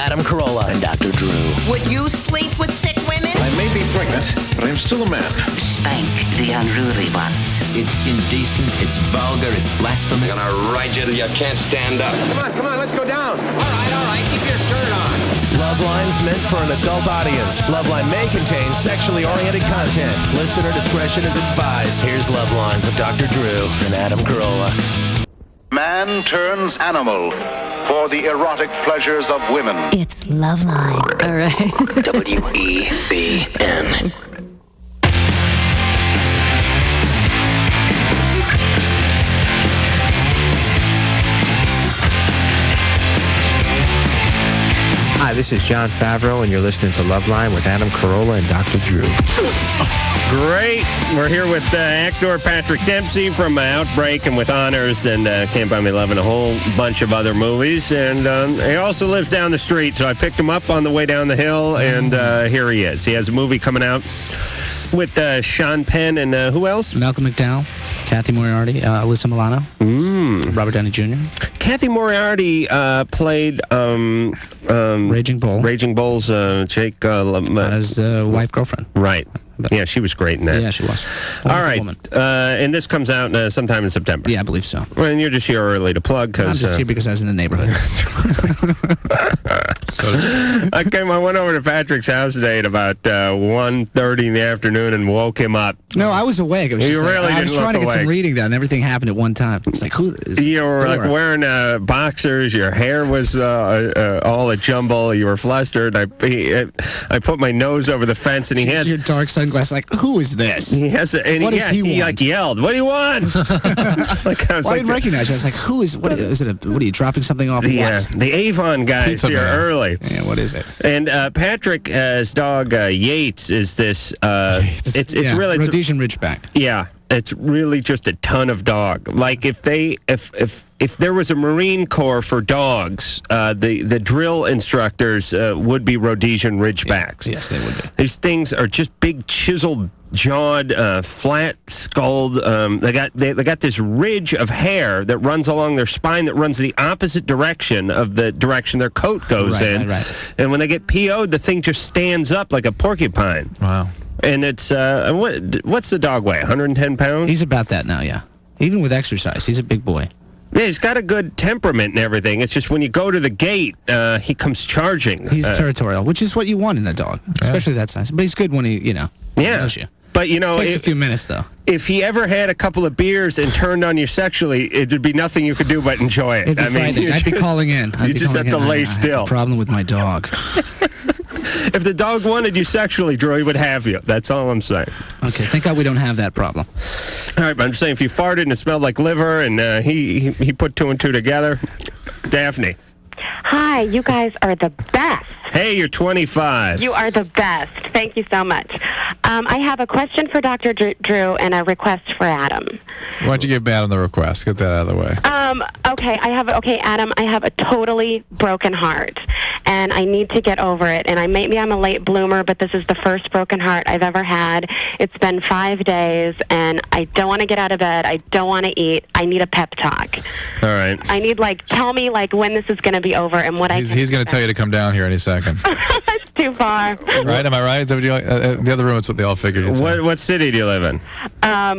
Adam Carolla and Dr. Drew. Would you sleep with sick women? I may be pregnant, but I'm still a man. Spank the unruly ones. It's indecent, it's vulgar, it's blasphemous. I'm gonna ride you till you can't stand up. Come on, let's go down. All right, keep your shirt on. LoveLine's meant for an adult audience. LoveLine may contain sexually oriented content. Listener discretion is advised. Here's LoveLine with Dr. Drew and Adam Carolla. Man turns animal for the erotic pleasures of women. It's LoveLine. All right. WEBN. Hi, this is John Favreau, and you're listening to LoveLine with Adam Carolla and Dr. Drew. Great. We're here with actor Patrick Dempsey from Outbreak and with Honors and Can't Buy Me Love and a whole bunch of other movies. And he also lives down the street, so I picked him up on the way down the hill, and here he is. He has a movie coming out with Sean Penn and who else? Malcolm McDowell, Kathy Moriarty, Alyssa Milano, Robert Downey Jr. Kathy Moriarty played Raging Bull. Raging Bull's Jake as wife girlfriend. Right. Yeah, she was great in that. Yeah, she was. All right. And this comes out sometime in September. Yeah, I believe so. Well, and you're just here early to plug. I'm just here because I was in the neighborhood. I went over to Patrick's house today at about 1:30 in the afternoon and woke him up. No, I was awake. I was I was trying to get some reading done. Everything happened at one time. It's like, who is You were Dora? like wearing boxers. Your hair was all a jumble. You were flustered. I put my nose over the fence, and he has your dark sunglasses. Like, who is this? He has, and what does he want? He like yelled, "What do you want?" Like, I didn't recognize you. I was like, who is? What is it? What are you dropping something off? The Avon guys here early. Yeah, what is it? And Patrick's dog Yates is this. It's really Rhodesian Ridgeback. Yeah, it's really just a ton of dog. Like if there was a Marine Corps for dogs, the drill instructors would be Rhodesian Ridgebacks. Yes, they would be. These things are just big, chiseled-jawed, flat-skulled. They got this ridge of hair that runs along their spine that runs the opposite direction of the direction their coat goes in. Right. And when they get PO'd, the thing just stands up like a porcupine. Wow. And it's what's the dog weigh? 110 pounds? He's about that now. Yeah. Even with exercise, he's a big boy. Yeah, he's got a good temperament and everything. It's just when you go to the gate, he comes charging. He's territorial, which is what you want in a dog, especially that size. But he's good when he, knows you. But, It takes a few minutes, though. If he ever had a couple of beers and turned on you sexually, it'd be nothing you could do but enjoy it. I'd be calling in. You just have to lay still. I have a problem with my dog. If the dog wanted you sexually, Drew, he would have you. That's all I'm saying. Okay, thank God we don't have that problem. All right, but I'm just saying, if you farted and it smelled like liver and he put two and two together, Daphne. Hi, you guys are the best. Hey, you're 25. You are the best. Thank you so much. I have a question for Dr. Drew and a request for Adam. Why don't you get mad on the request? Get that out of the way. Okay, Adam, I have a totally broken heart, and I need to get over it. And maybe I'm a late bloomer, but this is the first broken heart I've ever had. It's been 5 days, and I don't want to get out of bed. I don't want to eat. I need a pep talk. All right. I need, tell me, when this is going to be over and what He's going to tell you to come down here any second. That's too far. Right? Am I right? Is that what you the other room is what they all figured. What city do you live in?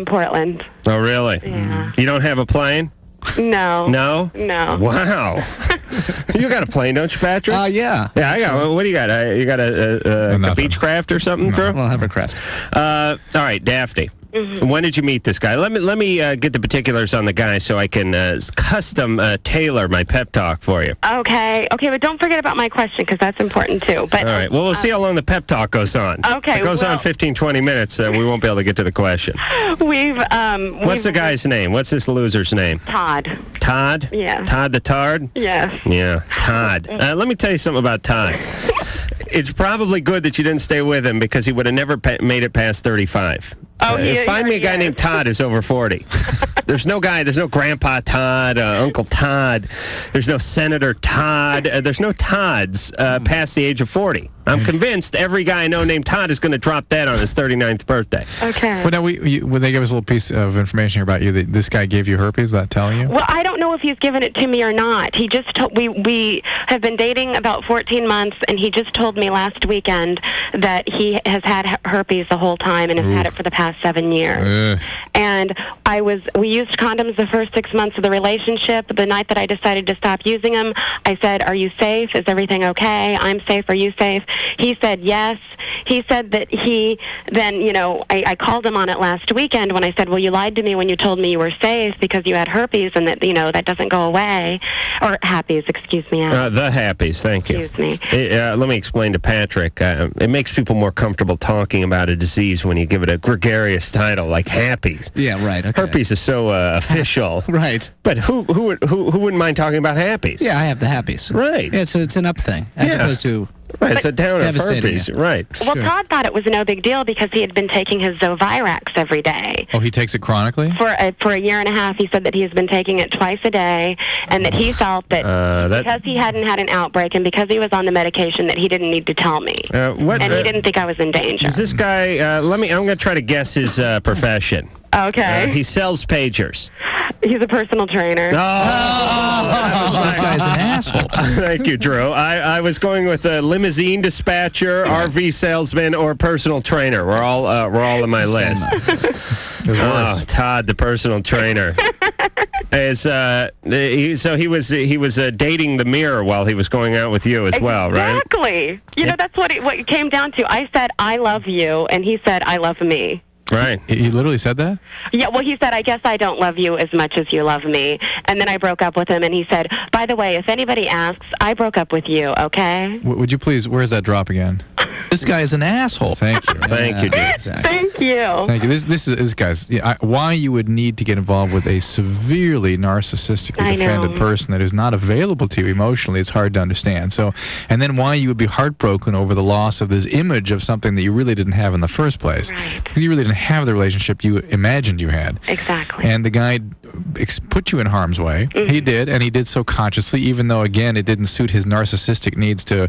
Portland. Oh, really? Yeah. You don't have a plane? No. No? No. Wow. You got a plane, don't you, Patrick? Yeah. Yeah, I got. What do you got? You got a Beechcraft or something, Drew? Well, hovercraft. All right, Daphne. Mm-hmm. When did you meet this guy? Let me get the particulars on the guy so I can custom tailor my pep talk for you. Okay, but don't forget about my question because that's important too. But all right. Well, we'll see how long the pep talk goes on. Okay. If it goes on 15, 20 minutes, we won't be able to get to the question. What's the guy's name? What's this loser's name? Todd. Todd? Yeah. Todd the Tard? Yes. Yeah, Todd. Let me tell you something about Todd. It's probably good that you didn't stay with him because he would have never made it past 35. Find me a guy named Todd who's over 40. There's no Grandpa Todd, Uncle Todd. There's no Senator Todd. There's no Todds past the age of 40. I'm convinced every guy I know named Todd is going to drop that on his 39th birthday. Okay. Well, now, when they gave us a little piece of information here about you, that this guy gave you herpes, is that telling you? Well, I don't know if he's given it to me or not. He just told we have been dating about 14 months, and he just told me last weekend that he has had herpes the whole time and has had it for the past 7 years. And we used condoms the first 6 months of the relationship. The night that I decided to stop using them, I said, "Are you safe? Is everything okay? I'm safe. Are you safe?" He said yes. He said that I called him on it last weekend when I said, "Well, you lied to me when you told me you were safe because you had herpes and that, that doesn't go away." Or happies, excuse me. The happies, thank you. Excuse me. Let me explain to Patrick. It makes people more comfortable talking about a disease when you give it a gregarious title like happies. Yeah, right. Okay. Herpes is so official. Right. But who wouldn't mind talking about happies? Yeah, I have the happies. Right. It's an up thing as opposed to. Right, it's a downer of devastating, herpes. Right. Well, Todd thought it was no big deal because he had been taking his Zovirax every day. Oh, he takes it chronically? For a year and a half, he said that he has been taking it twice a day, and that he felt that because he hadn't had an outbreak and because he was on the medication, that he didn't need to tell me. And he didn't think I was in danger. Is this guy? I'm going to try to guess his profession. Okay. He sells pagers. He's a personal trainer. This guy's an asshole. Thank you, Drew. I was going with a limousine dispatcher, RV salesman, or personal trainer. We're all in my list. Todd, the personal trainer. He was dating the mirror while he was going out with you as well, right? Exactly. That's what it came down to. I said, "I love you," and he said, "I love me." Right. He literally said that? Yeah, well, he said, "I guess I don't love you as much as you love me." And then I broke up with him, and he said, "By the way, if anybody asks, I broke up with you, okay?" Would you please, where's that drop again? This guy is an asshole. Thank you. Thank you, dude. Exactly. Thank you. Thank you. This guy's why you would need to get involved with a severely narcissistically defended person that is not available to you emotionally. It's hard to understand. So, and then why you would be heartbroken over the loss of this image of something that you really didn't have in the first place, because you really didn't have the relationship you imagined you had. Exactly. And the guy put you in harm's way. Mm-hmm. He did, and he did so consciously, even though again it didn't suit his narcissistic needs to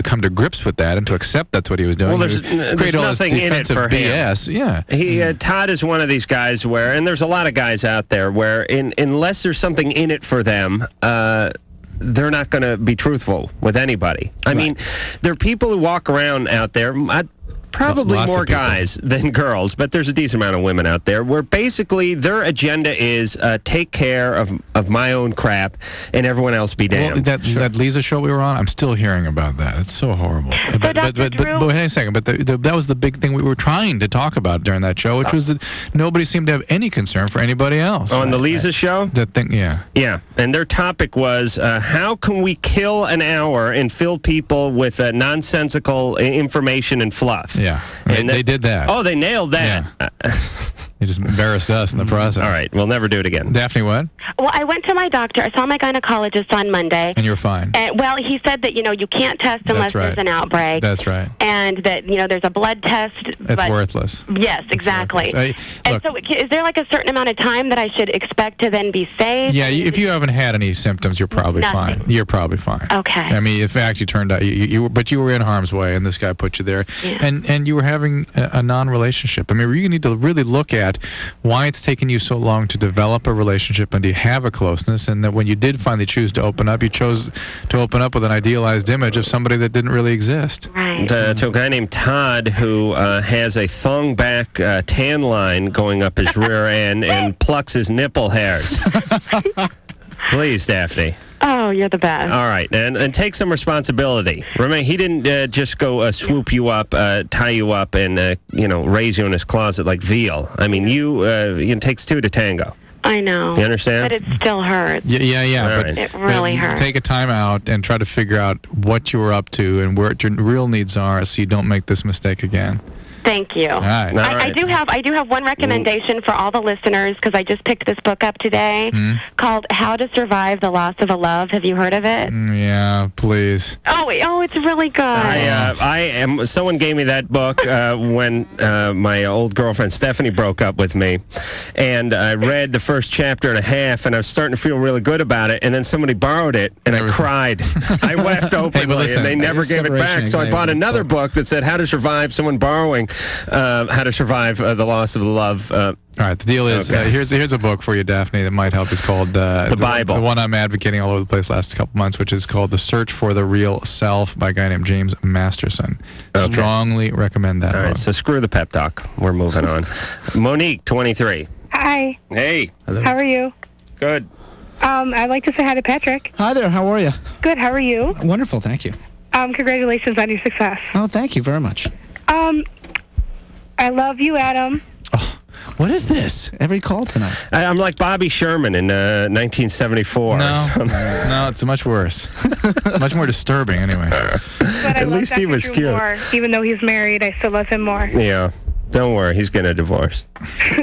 come to grips with that and to accept that's what he was doing. Well, there's nothing in it for BS. him. Yeah. Todd is one of these guys where, and there's a lot of guys out there where, unless there's something in it for them, they're not going to be truthful with anybody. I mean, there are people who walk around out there. Probably more guys than girls, but there's a decent amount of women out there where basically their agenda is take care of my own crap and everyone else be damned. Well, that Lisa show we were on, I'm still hearing about that. It's so horrible. But wait a second. But that was the big thing we were trying to talk about during that show, which was that nobody seemed to have any concern for anybody else. On the Lisa show? That thing, yeah. Yeah, and their topic was how can we kill an hour and fill people with nonsensical information and fluff? Yeah, and they did that. Oh, they nailed that. Yeah. They just embarrassed us in the process. All right, we'll never do it again. Daphne, what? Well, I went to my doctor. I saw my gynecologist on Monday. And you were fine. Well, he said that, you can't test unless there's an outbreak. That's right. And that, there's a blood test. It's worthless. Yes, exactly. So is there like a certain amount of time that I should expect to then be safe? Yeah, if you haven't had any symptoms, you're probably fine. You're probably fine. Okay. I mean, in fact, you turned out, you were in harm's way, and this guy put you there. Yeah. And you were having a non-relationship. I mean, you need to really look at why it's taken you so long to develop a relationship and to have a closeness, and that when you did finally choose to open up, you chose to open up with an idealized image of somebody that didn't really exist. Right. To a guy named Todd who has a thong back tan line going up his rear end and plucks his nipple hairs. Please, Daphne. Oh, you're the best. All right, and take some responsibility. Remember, he didn't just go swoop you up, tie you up, and raise you in his closet like veal. I mean, it takes two to tango. I know. You understand? But it still hurts. Yeah. But it really hurts. Take a time out and try to figure out what you were up to and where your real needs are, so you don't make this mistake again. Thank you. All right. I do have one recommendation for all the listeners because I just picked this book up today called How to Survive the Loss of a Love. Have you heard of it? Yeah, please. Oh, it's really good. Someone gave me that book when my old girlfriend Stephanie broke up with me, and I read the first chapter and a half, and I was starting to feel really good about it, and then somebody borrowed it, and I cried. I wept openly, and they never gave it back. So I bought another book that said How to Survive someone borrowing, How to Survive the Loss of Love. All right, the deal is, here's a book for you, Daphne, that might help. It's called the Bible. The one I'm advocating all over the place last couple months, which is called The Search for the Real Self by a guy named James Masterson. Strongly recommend that book. All right, so screw the pep talk. We're moving on. Monique, 23. Hi. Hey. Hello. How are you? Good. I'd like to say hi to Patrick. Hi there. How are you? Good. How are you? Wonderful. Thank you. Congratulations on your success. Oh, thank you very much. I love you, Adam. Oh, what is this? Every call tonight. I'm like Bobby Sherman in 1974. No, it's much worse. Much more disturbing, anyway. But At least he was cute. More. Even though he's married, I still love him more. Yeah. Don't worry. He's getting a divorce.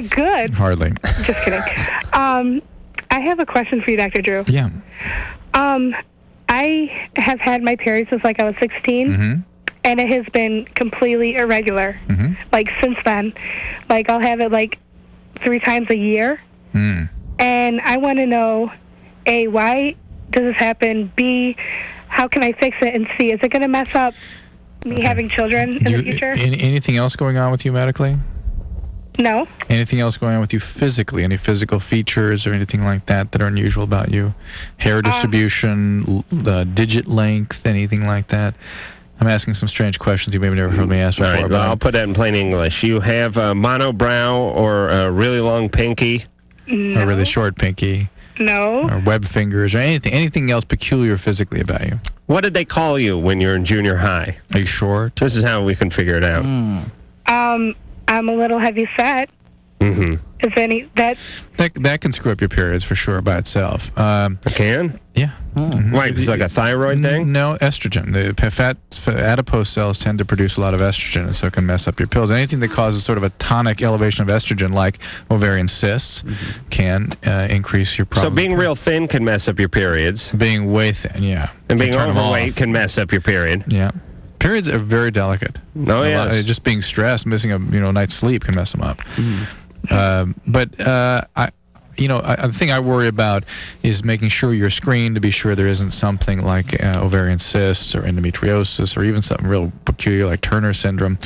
Good. Hardly. Just kidding. I have a question for you, Dr. Drew. Yeah. I have had my period since like I was 16, and it has been completely irregular. Like since then, like I'll have it like 3 times a year, and I want to know, A, why does this happen? B, how can I fix it? And C, is it going to mess up me having children in the future? Anything else going on with you medically? No. Anything else going on with you physically? Any physical features or anything like that that are unusual about you? Hair distribution, digit length, anything like that? I'm asking some strange questions you maybe never heard me ask before. All right, well, I'll put that in plain English. You have a monobrow or a really long pinky? No. Or a really short pinky? No. Or web fingers or anything else peculiar physically about you? What did they call you when you're in junior high? Are you short? This is how we can figure it out. I'm a little heavy set. Is any that can screw up your periods for sure by itself. It can? Yeah. Why? It's like a thyroid thing? No, estrogen. The fat adipose cells tend to produce a lot of estrogen, and so it can mess up your pills. Anything that causes sort of a tonic elevation of estrogen, like ovarian cysts, can increase your problem. So being real thin can mess up your periods. Being way thin, yeah. And being overweight can mess up your period. Yeah. Periods are very delicate. Oh, yes. Just being stressed, missing a night's sleep can mess them up. The thing I worry about is making sure you're screened to be sure there isn't something like ovarian cysts or endometriosis or even something real peculiar like Turner syndrome.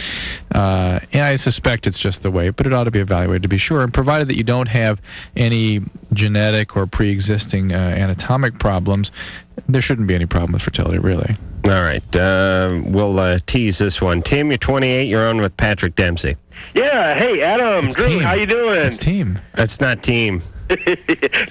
And I suspect it's just the weight, but it ought to be evaluated to be sure. And provided that you don't have any genetic or pre-existing anatomic problems, there shouldn't be any problem with fertility, really. All right. We'll tease this one. Tim, you're 28. You're on with Patrick Dempsey. Yeah. Hey, Adam. It's Drew, team. how you doing? It's team. That's not team.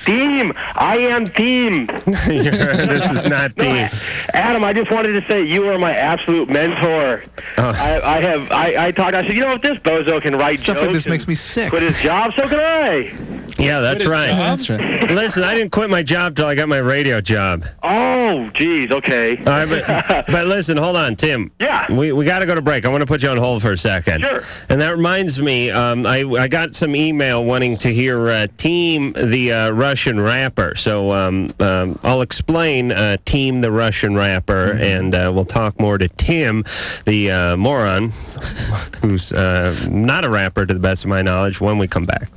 Team. I am team. This is not team. Adam, I just wanted to say you are my absolute mentor. I talked. I said, if this bozo can write stuff jokes like this makes me sick. Quit his job, so can I. Yeah, that's right. That's right. Listen, I didn't quit my job till I got my radio job. Oh, geez. Okay. All right, but listen, hold on, Tim. Yeah. We got to go to break. I want to put you on hold for a second. Sure. And that reminds me, I got some email wanting to hear Team the Russian rapper. So I'll explain Team the Russian rapper, and we'll talk more to Tim, the moron, who's not a rapper to the best of my knowledge, when we come back.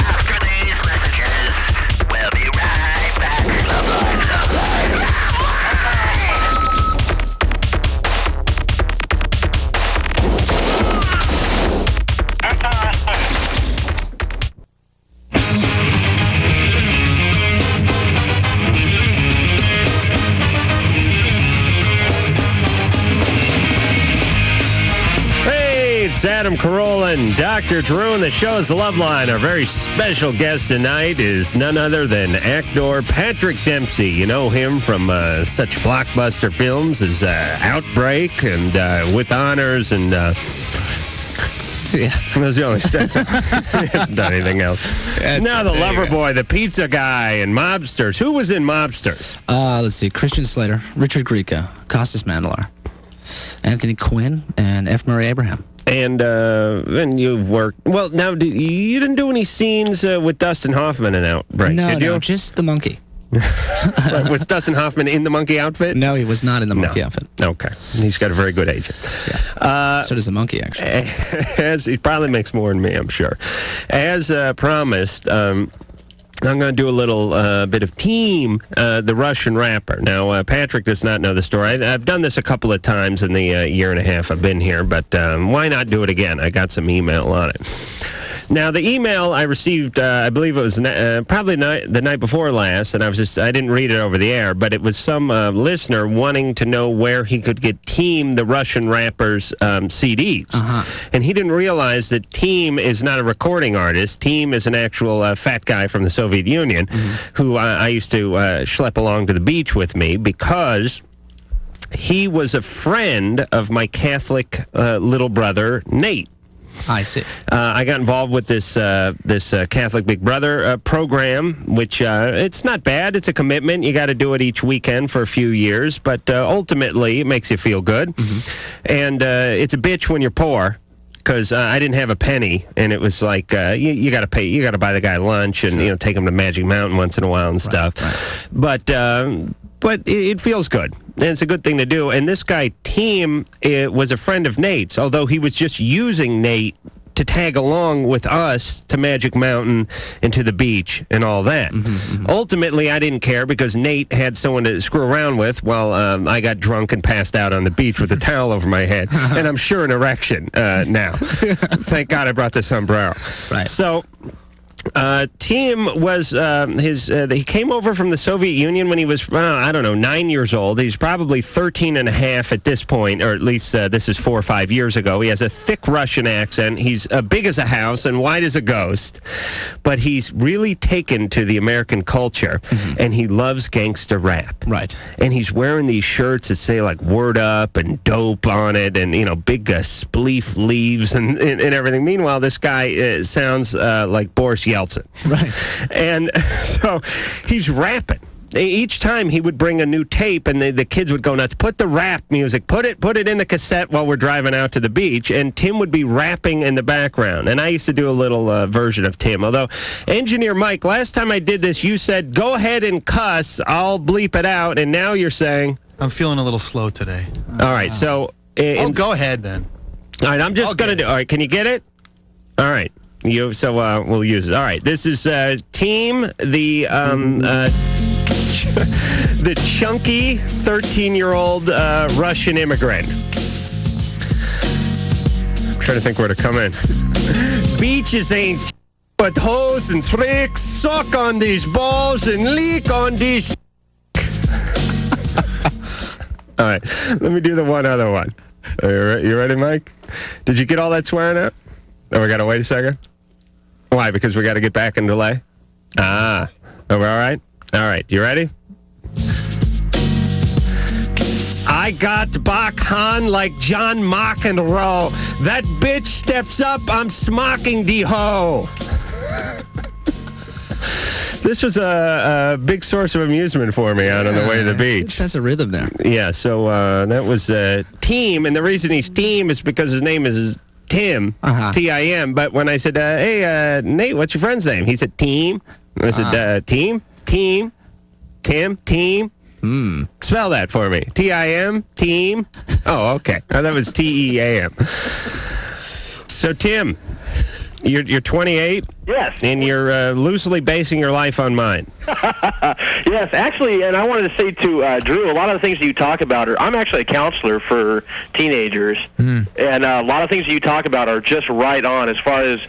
After these messages, we'll be right back. It's Adam Carolla and Dr. Drew, and the show is LoveLine. Our very special guest tonight is none other than actor Patrick Dempsey. You know him from such blockbuster films as Outbreak and With Honors and... Yeah, those are the only sets. He hasn't done anything else. Now the lover boy, the pizza guy, and Mobsters. Who was in Mobsters? Let's see. Christian Slater, Richard Grieco, Costas Mandylor, Anthony Quinn, and F. Murray Abraham. And you've worked... Well, now, you didn't do any scenes with Dustin Hoffman in Outbreak, did you? No, just the monkey. Was Dustin Hoffman in the monkey outfit? No, he was not in the monkey outfit. Okay. He's got a very good agent. Yeah. So does the monkey, actually. He probably makes more than me, I'm sure. As promised... I'm going to do a little bit of Team, the Russian rapper. Now, Patrick does not know the story. I've done this a couple of times in the year and a half I've been here, but why not do it again? I got some email on it. Now, the email I received, I believe it was probably the night before last, and I didn't read it over the air, but it was some listener wanting to know where he could get Team, the Russian rapper's CDs. And he didn't realize that Team is not a recording artist. Team is an actual fat guy from the Soviet Union who I used to schlep along to the beach with me because he was a friend of my Catholic little brother, Nate. I see. I got involved with this Catholic Big Brother program, which it's not bad. It's a commitment. You got to do it each weekend for a few years, but ultimately it makes you feel good. And it's a bitch when you're poor. Because I didn't have a penny, and it was like you got to pay, you got to buy the guy lunch, and take him to Magic Mountain once in a while and stuff. Right. But it feels good, and it's a good thing to do. And this guy Team was a friend of Nate's, although he was just using Nate to tag along with us to Magic Mountain and to the beach and all that. Ultimately, I didn't care because Nate had someone to screw around with while I got drunk and passed out on the beach with a towel over my head. And I'm sure an erection now. Thank God I brought the sombrero. Right. So... Team was he came over from the Soviet Union when he was 9 years old. He's probably 13 and a half at this point, or at least this is 4 or 5 years ago. He has a thick Russian accent. He's big as a house and white as a ghost, but he's really taken to the American culture, and he loves gangster rap. Right. And he's wearing these shirts that say like "Word Up" and "Dope" on it, and big spleef leaves and everything. Meanwhile, this guy sounds like Boris Yeltsin. Right. And so he's rapping. Each time he would bring a new tape, and the kids would go nuts. Put the rap music, put it in the cassette while we're driving out to the beach, and Tim would be rapping in the background. And I used to do a little version of Tim. Although, Engineer Mike, last time I did this, you said, go ahead and cuss, I'll bleep it out, and now you're saying... I'm feeling a little slow today. All right, so... go ahead, then. All right, I'm just going to do... All right, can you get it? All right. We'll use it. All right, this is Team, the chunky 13-year-old Russian immigrant. I'm trying to think where to come in. Beaches ain't but hoes and tricks. Suck on these balls and leak on these. All right, let me do the one other one. You ready, Mike? Did you get all that swearing out? Oh, we got to wait a second? Why? Because we got to get back in delay? Are we all right? All right, you ready? I got Bakhan like John McEnroe. That bitch steps up, I'm smocking the hoe. This was a big source of amusement for me out on the way to the beach. That's a rhythm there. Yeah, so that was Team, and the reason he's Team is because his name is Tim, T-I-M, but when I said, hey, Nate, what's your friend's name? He said, Team. And I said, Team? Tim? Spell that for me. T-I-M? Team? Oh, okay. Oh, that was T-E-A-M. So, Tim, you're 28? Yes. And you're loosely basing your life on mine. Yes, actually, and I wanted to say to Drew, a lot of the things that you talk about I'm actually a counselor for teenagers, and a lot of things that you talk about are just right on as far as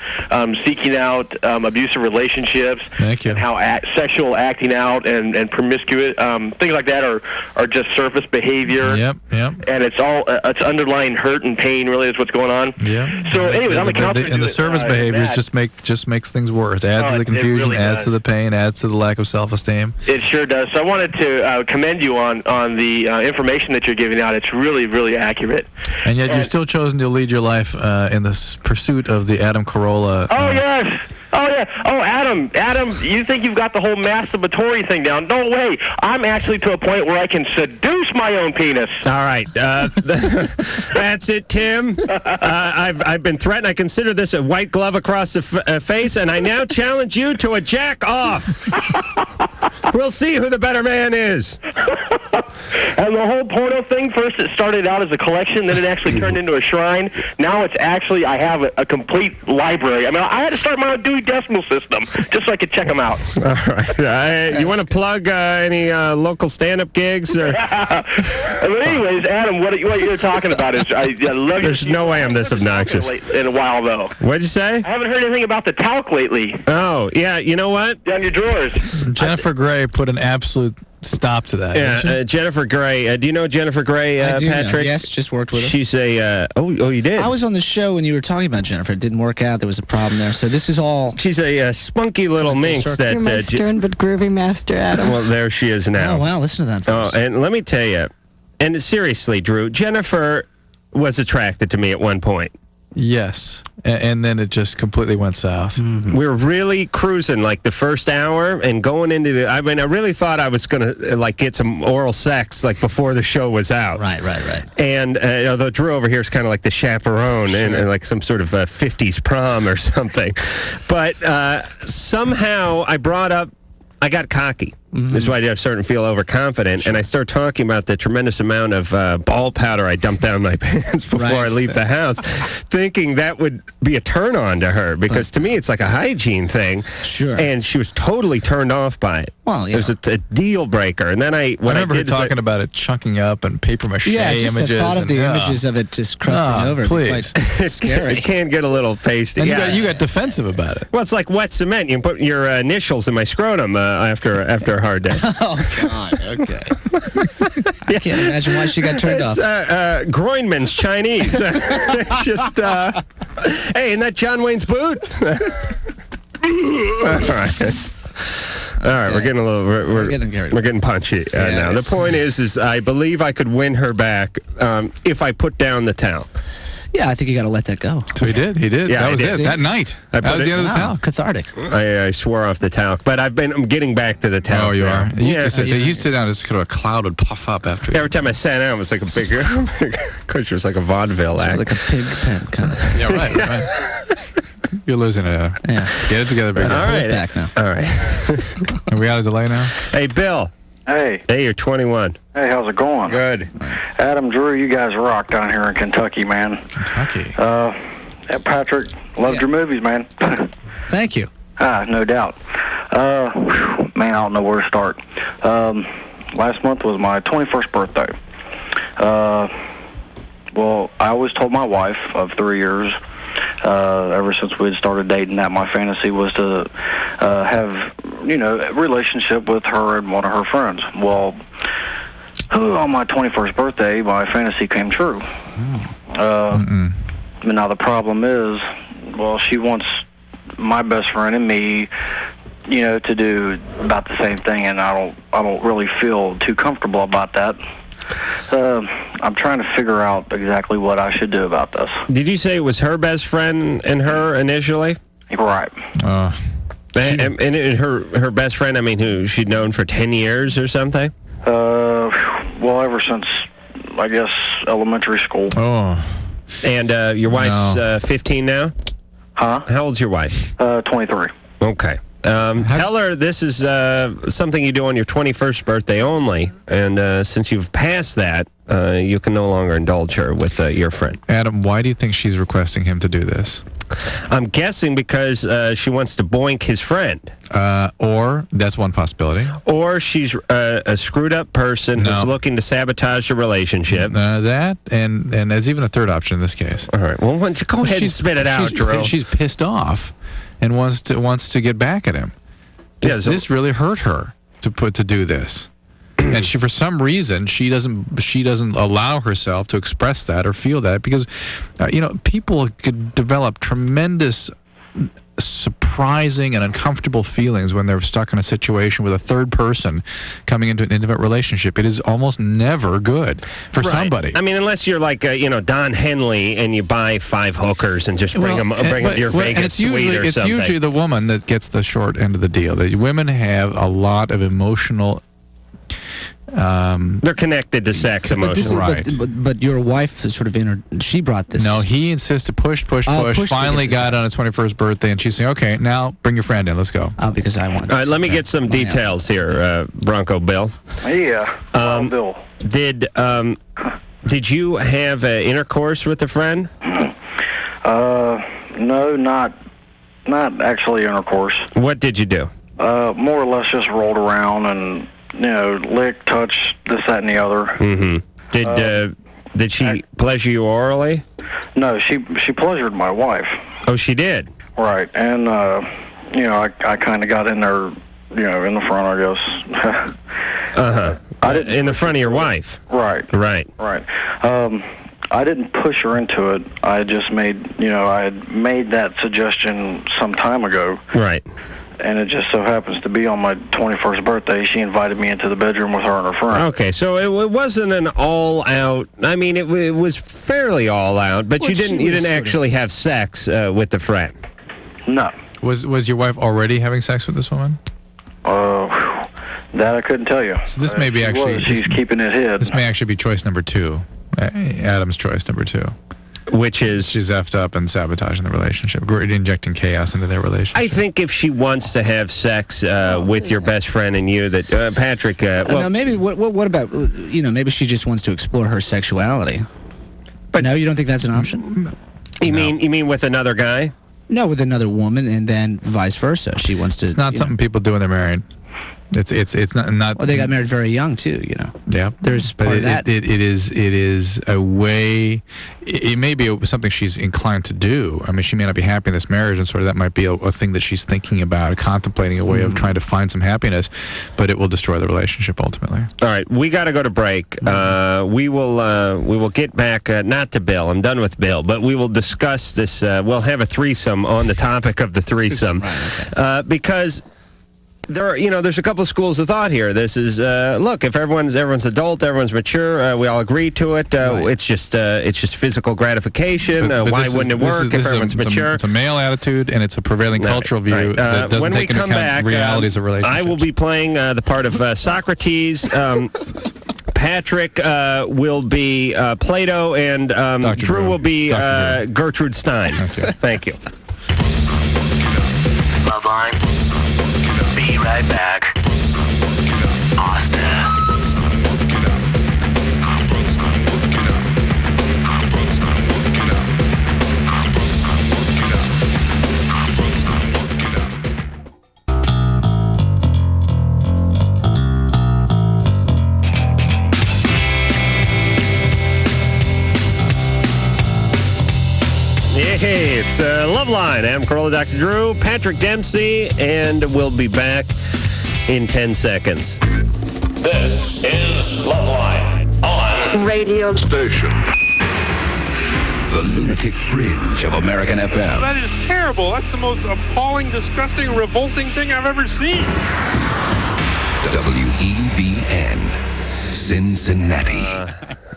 seeking out abusive relationships. Thank you. And how sexual acting out and promiscuous things like that are just surface behavior. Yep. And it's all it's underlying hurt and pain really is what's going on. Yeah. So, anyways, I'm a counselor. And the service behaviors just makes things worse. Adds to the confusion, really adds to the pain, adds to the lack of self-esteem. It sure does. So I wanted to commend you on the information that you're giving out. It's really, really accurate. And yet you're still chosen to lead your life in the pursuit of the Adam Carolla. Yes. Oh, yeah. Oh, Adam, you think you've got the whole masturbatory thing down. No way. I'm actually to a point where I can seduce my own penis. All right. That's it, Tim. I've been threatened. I consider this a white glove across the face, and I now challenge you to a jack-off. We'll see who the better man is. And the whole porno thing, first it started out as a collection, then it actually turned into a shrine. Now it's actually, I have a complete library. I mean, I had to start my own Dewey Decimal System just so I could check them out. All right. You want to plug any local stand-up gigs? Or? But anyways, Adam, what you're talking about is, I love There's no way I'm this obnoxious. In a while, though. What'd you say? I haven't heard anything about the talc lately. Oh, yeah, you know what? Down your drawers. Jennifer Grey put an absolute stop to that. Yeah, Jennifer Grey. Do you know Jennifer Grey, I do Patrick? know. Yes, just worked with her. She's a... oh, you did? I was on the show when you were talking about Jennifer. It didn't work out. There was a problem there. So this is all... She's a spunky little minx that... You're my stern but groovy master, Adam. Well, there she is now. Oh, wow. Listen to that, folks. Oh, and let me tell you, and seriously, Drew, Jennifer was attracted to me at one point. Yes. And then it just completely went south. Mm-hmm. We were really cruising like the first hour and going into the... I mean, I really thought I was going to like get some oral sex like before the show was out. Right. And although Drew over here is kind of like the chaperone and like some sort of 50s prom or something. But somehow I brought up... I got cocky. Mm-hmm. This is why I started to feel overconfident, and I started talking about the tremendous amount of ball powder I dumped down my pants before I leave the house, thinking that would be a turn-on to her, because to me it's like a hygiene thing. Sure. And she was totally turned off by it. Well, yeah. It was a deal breaker. And then I remember her talking about it chunking up and paper mache images. The thought of the images of it just crusting over. Please. Quite scary. It can get a little pasty. And you got defensive about it. Well, it's like wet cement. You can put your initials in my scrotum after a hard day. Oh, God. Okay. I can't imagine why she got turned off. Groinman's Chinese. Just, hey, isn't that John Wayne's boot? All right, we're getting a little, we're getting punchy now. The point is I believe I could win her back if I put down the towel. Yeah, I think you got to let that go. So he did. Yeah, that was it. That night. That was the end of the towel. Cathartic. I swore off the towel, but I'm getting back to the towel. Oh, you are? You used to sit down, just kind of a cloud would puff up after. Every time I sat down, it was like a bigger, it was like a vaudeville act. Like a pig pen kind of. Yeah, right. You're losing it. Yeah. Get it together, big All right. Back now. All right. Are we out of delay now? Hey, Bill. Hey. Hey, you're 21. Hey, how's it going? Good. Adam, Drew, you guys rock down here in Kentucky, man. Kentucky. Patrick, loved your movies, man. Thank you. No doubt. Man, I don't know where to start. Last month was my 21st birthday. Well, I always told my wife of 3 years, ever since we had started dating, that my fantasy was to have, a relationship with her and one of her friends. Well, on my 21st birthday, my fantasy came true. Now the problem is, well, she wants my best friend and me, to do about the same thing, and I don't really feel too comfortable about that. I'm trying to figure out exactly what I should do about this. Did you say it was her best friend and her initially? Right. And her best friend, I mean, who she'd known for 10 years or something? Well, ever since, I guess, elementary school. Oh. And your wife's 15 now? Huh? How old's your wife? 23. Okay. Tell her this is something you do on your 21st birthday only, and since you've passed that, you can no longer indulge her with your friend. Adam, why do you think she's requesting him to do this? I'm guessing because she wants to boink his friend. Or, that's one possibility. Or she's a screwed up person who's looking to sabotage the relationship. That, and there's even a third option in this case. All right, well, go ahead and spit it out, Drew. She's pissed off and wants to get back at him. This really hurt her to do this. And she, for some reason, she doesn't allow herself to express that or feel that, because people could develop tremendous surprising and uncomfortable feelings when they're stuck in a situation with a third person coming into an intimate relationship. It is almost never good for somebody. I mean, unless you're like, Don Henley and you buy 5 hookers and just bring them to your Vegas suite or it's something. usually the woman that gets the short end of the deal. The women have a lot of emotional... they're connected to sex emotion. But your wife sort of she brought this. No, he insisted, pushed. Finally got on his 21st birthday, and she's saying, okay, now bring your friend in. Let's go. Because I want. All right, let me get some details here, Bronco Bill. Yeah, Bill. Did you have intercourse with a friend? No, not actually intercourse. What did you do? More or less just rolled around and, lick, touch, this, that, and the other. Mm-hmm. Did she pleasure you orally? No, she pleasured my wife. Oh, she did? Right, and, I kind of got in there, in the front, I guess. In the front of your wife? Right. I didn't push her into it. I just I had made that suggestion some time ago. Right. And it just so happens to be on my 21st birthday. She invited me into the bedroom with her and her friend. Okay, so it wasn't an all-out. I mean, it was fairly all-out, but you didn't actually have sex with the friend. No. Was your wife already having sex with this woman? That I couldn't tell you. So this may be she's keeping it hid. This may actually be choice number 2, Adam's choice number 2. Which is she's effed up and sabotaging the relationship, injecting chaos into their relationship. I think if she wants to have sex with your best friend and you, that Patrick. Now maybe what about maybe she just wants to explore her sexuality. But no, you don't think that's an option? You mean with another guy? No, with another woman, and then vice versa. She wants to. It's not something people do when they're married. It's not. Well, they got married very young too. Yeah, there's part of that. It is a way. It may be something she's inclined to do. I mean, she may not be happy in this marriage, and sort of that might be a thing that she's thinking about, contemplating a way of trying to find some happiness, but it will destroy the relationship ultimately. All right, we got to go to break. We will get back not to Bill. I'm done with Bill, but we will discuss this. We'll have a threesome on the topic of the threesome, because. There's a couple of schools of thought here. This is look, if everyone's adult, everyone's mature, we all agree to it. It's just physical gratification. But why wouldn't it work if everyone's mature? It's a male attitude, and it's a prevailing cultural view that doesn't take into account realities of relationships. I will be playing the part of Socrates. Patrick will be Plato, and Drew will be Gertrude Stein. Okay. Thank you. LoveLine. Be right back. Austin. Hey, it's LoveLine. Adam Carolla, Dr. Drew, Patrick Dempsey, and we'll be back in 10 seconds. This is LoveLine on Radio Station. The lunatic fringe of American FM. That is terrible. That's the most appalling, disgusting, revolting thing I've ever seen. WEBN, Cincinnati.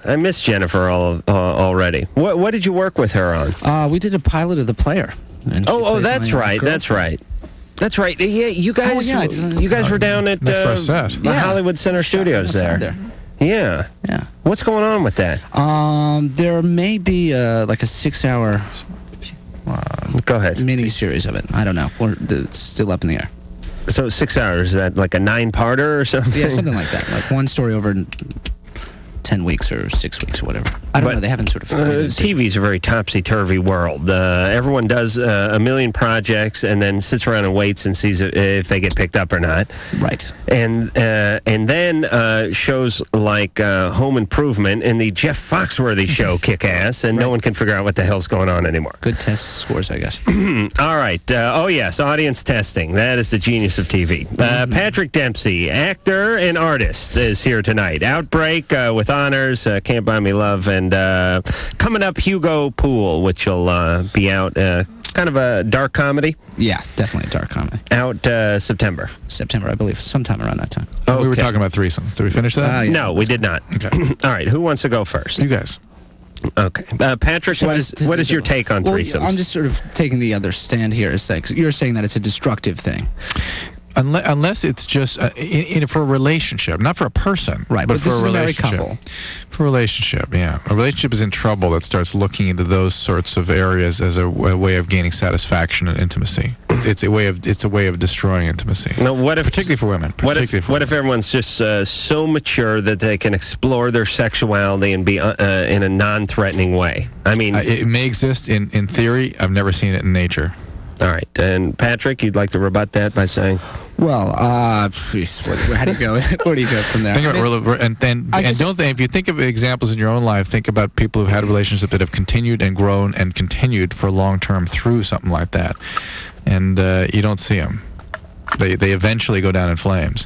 I miss Jennifer already. What did you work with her on? We did a pilot of The Player. That's right. That's right. Yeah, you guys. You guys were down at the Hollywood Center Studios there. Yeah. What's going on with that? There may be like a 6-hour. Go ahead. Mini-series of it. I don't know. It's still up in the air. So 6 hours, is that like a 9-parter or something? Yeah, something like that. Like one story over 10 weeks or 6 weeks or whatever. I don't know. They haven't sort of... TV's a very topsy-turvy world. Everyone does a million projects and then sits around and waits and sees if they get picked up or not. Right. And then shows like Home Improvement and the Jeff Foxworthy show kick ass, and no one can figure out what the hell's going on anymore. Good test scores, I guess. All right. Oh, yes, audience testing. That is the genius of TV. Patrick Dempsey, actor and artist, is here tonight. Outbreak with honors, Can't Buy Me Love, and coming up, Hugo Pool, which will be out kind of a dark comedy. Yeah, definitely a dark comedy. Out September, I believe, sometime around that time. Oh, We were talking about threesomes. Did we finish that? Yeah, no, we did not. Okay. All right, who wants to go first? You guys. Okay. Patrick, what is your take on threesomes? I'm just sort of taking the other stand here. You're saying that it's a destructive thing. Unless it's just for a relationship, not for a person, right? But But for this a is a married relationship. couple. For a relationship, yeah. A relationship is in trouble that starts looking into those sorts of areas as a way of gaining satisfaction and intimacy. It's a way of destroying intimacy. Now, what if, particularly for women? What if everyone's just so mature that they can explore their sexuality and be in a non-threatening way? I mean, it may exist in theory. I've never seen it in nature. All right, and Patrick, you'd like to rebut that by saying? Well, how do you go? Where do you go from there? Think about if you think of examples in your own life, think about people who've had relationships that have continued and grown and continued for long term through something like that, and you don't see them. They eventually go down in flames.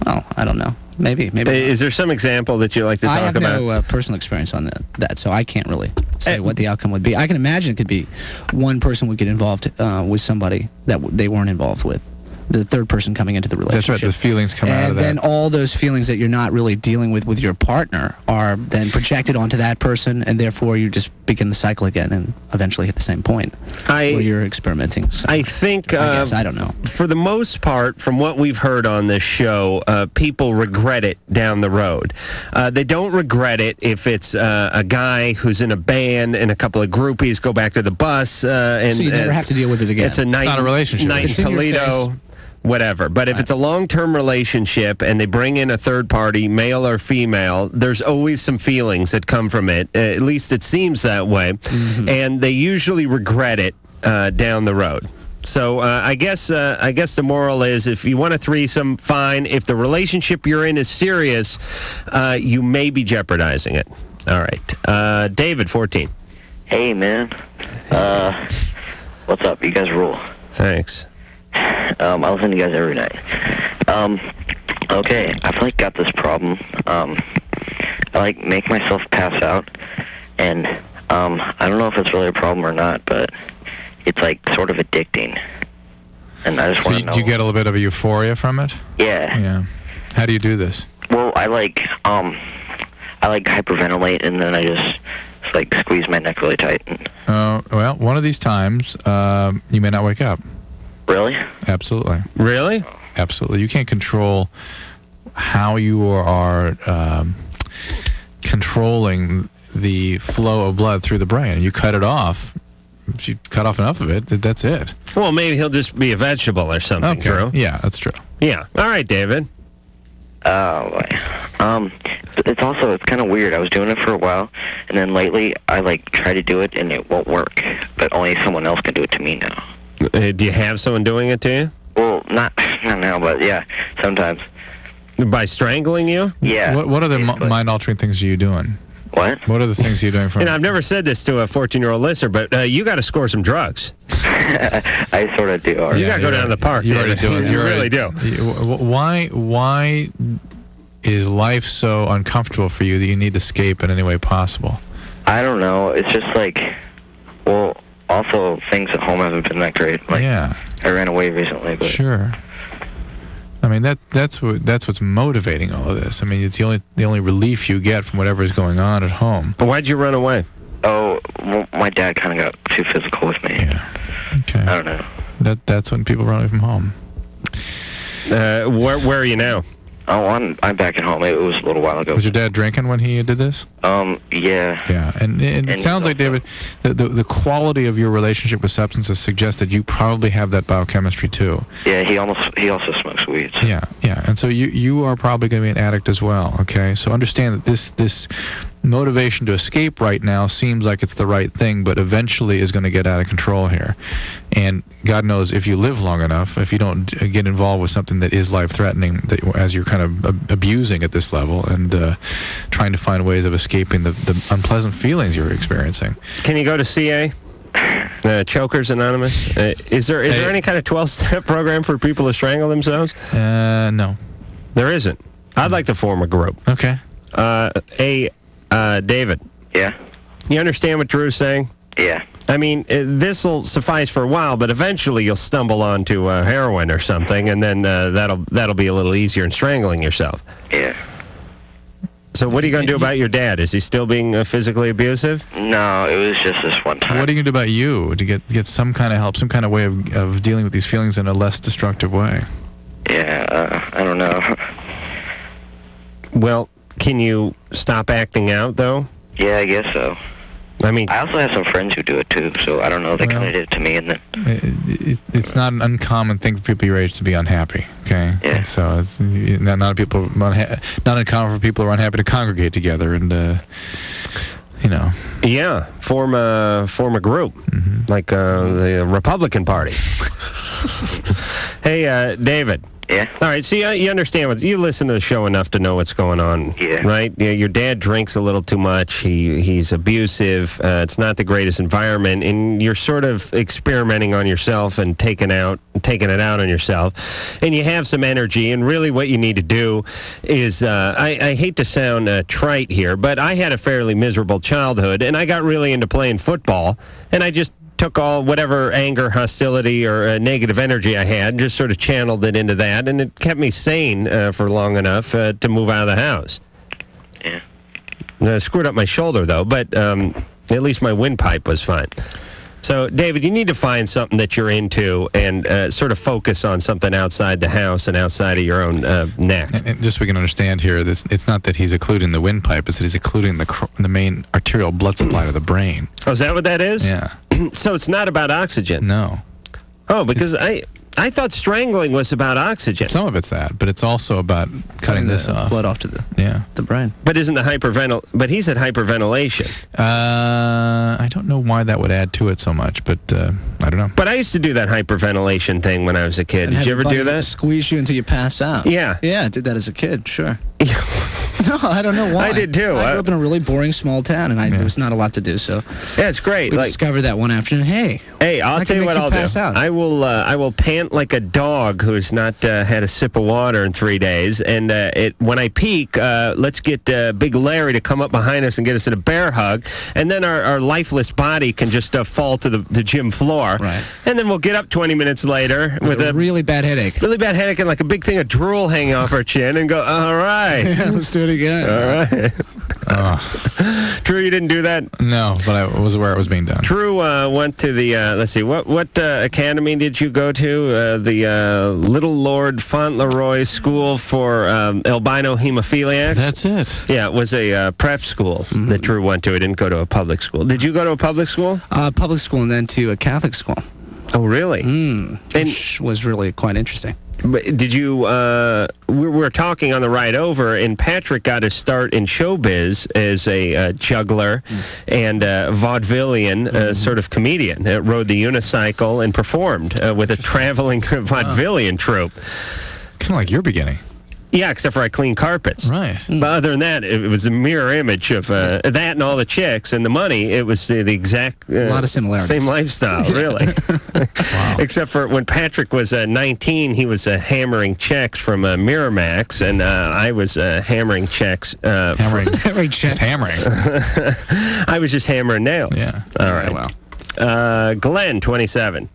Well, I don't know. Maybe. Is there some example that you like to talk about? I have no personal experience on that, so I can't really say what the outcome would be. I can imagine it could be one person would get involved with somebody that they weren't involved with. The third person coming into the relationship. That's right. The feelings come out of that. And then all those feelings that you're not really dealing with your partner are then projected onto that person, and therefore you just begin the cycle again and eventually hit the same point where you're experimenting. So I think, I don't know. For the most part, from what we've heard on this show, people regret it down the road. They don't regret it if it's a guy who's in a band and a couple of groupies go back to the bus. And, so you never have to deal with it again. It's a night, not a relationship. Night in Toledo. Whatever. But if it's a long-term relationship and they bring in a third party, male or female, there's always some feelings that come from it. At least it seems that way. And they usually regret it down the road. So I guess the moral is if you want a threesome, fine. If the relationship you're in is serious, you may be jeopardizing it. All right. David, 14. Hey, man. What's up? You guys rule. Thanks. I listen to you guys every night. Okay, I've got this problem. I make myself pass out, and I don't know if it's really a problem or not, but it's sort of addicting. And I just want to know. Do you get a little bit of a euphoria from it? Yeah. Yeah. How do you do this? Well, I hyperventilate, and then I just squeeze my neck really tight. Well, one of these times you may not wake up. Really? Absolutely. Really? Absolutely. You can't control how you are controlling the flow of blood through the brain. You cut it off. If you cut off enough of it, that's it. Well, maybe he'll just be a vegetable or something, okay. Drew. Yeah, that's true. Yeah. All right, David. Oh, boy. It's kind of weird. I was doing it for a while, and then lately I try to do it and it won't work, but only someone else can do it to me now. Do you have someone doing it to you? Well, not now, but yeah, sometimes. By strangling you? Yeah. What other mind-altering things are you doing? What? What are the things you're doing for? I've never said this to a 14-year-old listener, but you got to score some drugs. I sort of do. You got to go down to the park. You already do it. You really do. Why is life so uncomfortable for you that you need to escape in any way possible? I don't know. It's just also things at home haven't been that great. Yeah. I ran away recently, but sure. I mean that's what's motivating all of this. I mean it's the only relief you get from whatever is going on at home. But why'd you run away? Oh, well, my dad kind of got too physical with me. Yeah. Okay. I don't know. That's when people run away from home. Where are you now? Oh, I'm back at home. It was a little while ago. Was your dad drinking when he did this? Yeah. Yeah, and it sounds like, David, the quality of your relationship with substances suggests that you probably have that biochemistry too. Yeah, he also smokes weed. So. Yeah, and so you are probably going to be an addict as well. Okay, so understand that this motivation to escape right now seems like it's the right thing, but eventually is going to get out of control here. And God knows if you live long enough, if you don't get involved with something that is life-threatening, that as you're kind of abusing at this level and trying to find ways of escaping the unpleasant feelings you're experiencing. Can you go to CA? Chokers Anonymous? Is there any kind of 12-step program for people to strangle themselves? No. There isn't. I'd like to form a group. Okay. David. Yeah? You understand what Drew's saying? Yeah. I mean, this will suffice for a while, but eventually you'll stumble onto heroin or something, and then that'll be a little easier in strangling yourself. Yeah. So what are you going to do about your dad? Is he still being physically abusive? No, it was just this one time. What are you going to do about you to get some kind of help, some kind of way of dealing with these feelings in a less destructive way? Yeah, I don't know. Well, can you stop acting out, though? Yeah, I guess so. I mean, I also have some friends who do it too, so I don't know. They kind of did it to me, and then it's not an uncommon thing for people your age to be unhappy. Okay, yeah. And so it's not uncommon for people who are unhappy to congregate together and yeah, form a group like the Republican Party. Hey, David. Yeah. All right. So you understand you listen to the show enough to know what's going on. Yeah. Right. Yeah. Your dad drinks a little too much. He's abusive. It's not the greatest environment, and you're sort of experimenting on yourself and taking it out on yourself. And you have some energy. And really, what you need to do is I hate to sound trite here, but I had a fairly miserable childhood, and I got really into playing football, and I just took all whatever anger, hostility, or negative energy I had and just sort of channeled it into that, and it kept me sane for long enough to move out of the house. Yeah. Screwed up my shoulder, though, but at least my windpipe was fine. So, David, you need to find something that you're into and sort of focus on something outside the house and outside of your own neck. And just so we can understand here, it's not that he's occluding the windpipe, it's that he's occluding the main arterial blood supply to the brain. Oh, is that what that is? Yeah. So it's not about oxygen? No. Oh, because I thought strangling was about oxygen. Some of it's that, but it's also about cutting this off. Blood off to the brain. But isn't the But he said hyperventilation. I don't know why that would add to it so much, but I don't know. But I used to do that hyperventilation thing when I was a kid. Did you ever do that? Squeeze you until you pass out. Yeah. Yeah, I did that as a kid, sure. No, I don't know why. I did too. I grew up in a really boring small town, and there was not a lot to do. So yeah, it's great. We discovered that one afternoon. Hey, I'll tell you what I'll do. Out. I will pant like a dog who's not had a sip of water in 3 days. And when I peak, let's get Big Larry to come up behind us and get us in a bear hug, and then our lifeless body can just fall to the gym floor. Right. And then we'll get up 20 minutes later with a really bad headache. Really bad headache and like a big thing of drool hanging off our chin, and go, all right. Yeah, let's do it again. All right. Drew, you didn't do that? No, but I was aware it was being done. Drew went to the, let's see, what academy did you go to? The Little Lord Fauntleroy School for Albino Hemophiliacs? That's it. Yeah, it was a prep school that Drew went to. He didn't go to a public school. Did you go to a public school? Public school and then to a Catholic school. Oh, really? Which was really quite interesting. But did you, we were talking on the ride over, and Patrick got his start in showbiz as a juggler and vaudevillian sort of comedian. Rode the unicycle and performed with a traveling vaudevillian troupe. Kind of like your beginning. Yeah, except for I clean carpets. Right. But other than that, it was a mirror image of that and all the chicks and the money. It was the exact a lot of similarities. Same lifestyle, really. Wow. Except for when Patrick was 19, he was hammering checks from Miramax, and I was hammering checks. Hammering checks. Hammering. I was just hammering nails. Yeah. All right. Well. Glenn, 27.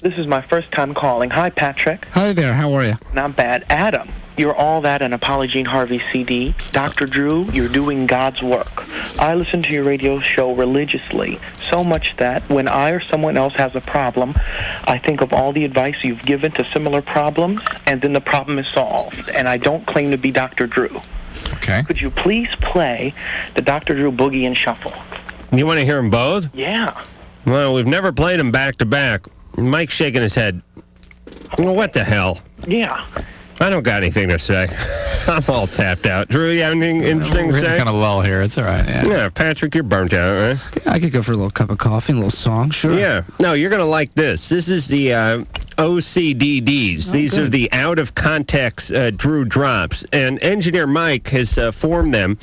This is my first time calling. Hi, Patrick. Hi there. How are you? Not bad. Adam, you're all that in a Polly Jean Harvey CD. Dr. Drew, you're doing God's work. I listen to your radio show religiously, so much that when I or someone else has a problem, I think of all the advice you've given to similar problems, and then the problem is solved. And I don't claim to be Dr. Drew. Okay. Could you please play the Dr. Drew Boogie and Shuffle? You want to hear them both? Yeah. Well, we've never played them back to back. Mike's shaking his head. Well, what the hell? Yeah. I don't got anything to say. I'm all tapped out. Drew, you have anything interesting to say? Kind of lull here. It's all right. Yeah, Patrick, you're burnt out, right? Yeah, I could go for a little cup of coffee and a little song, sure. Yeah. No, you're going to like this. This is the OCDDs. These are the out-of-context Drew drops. And Engineer Mike has formed them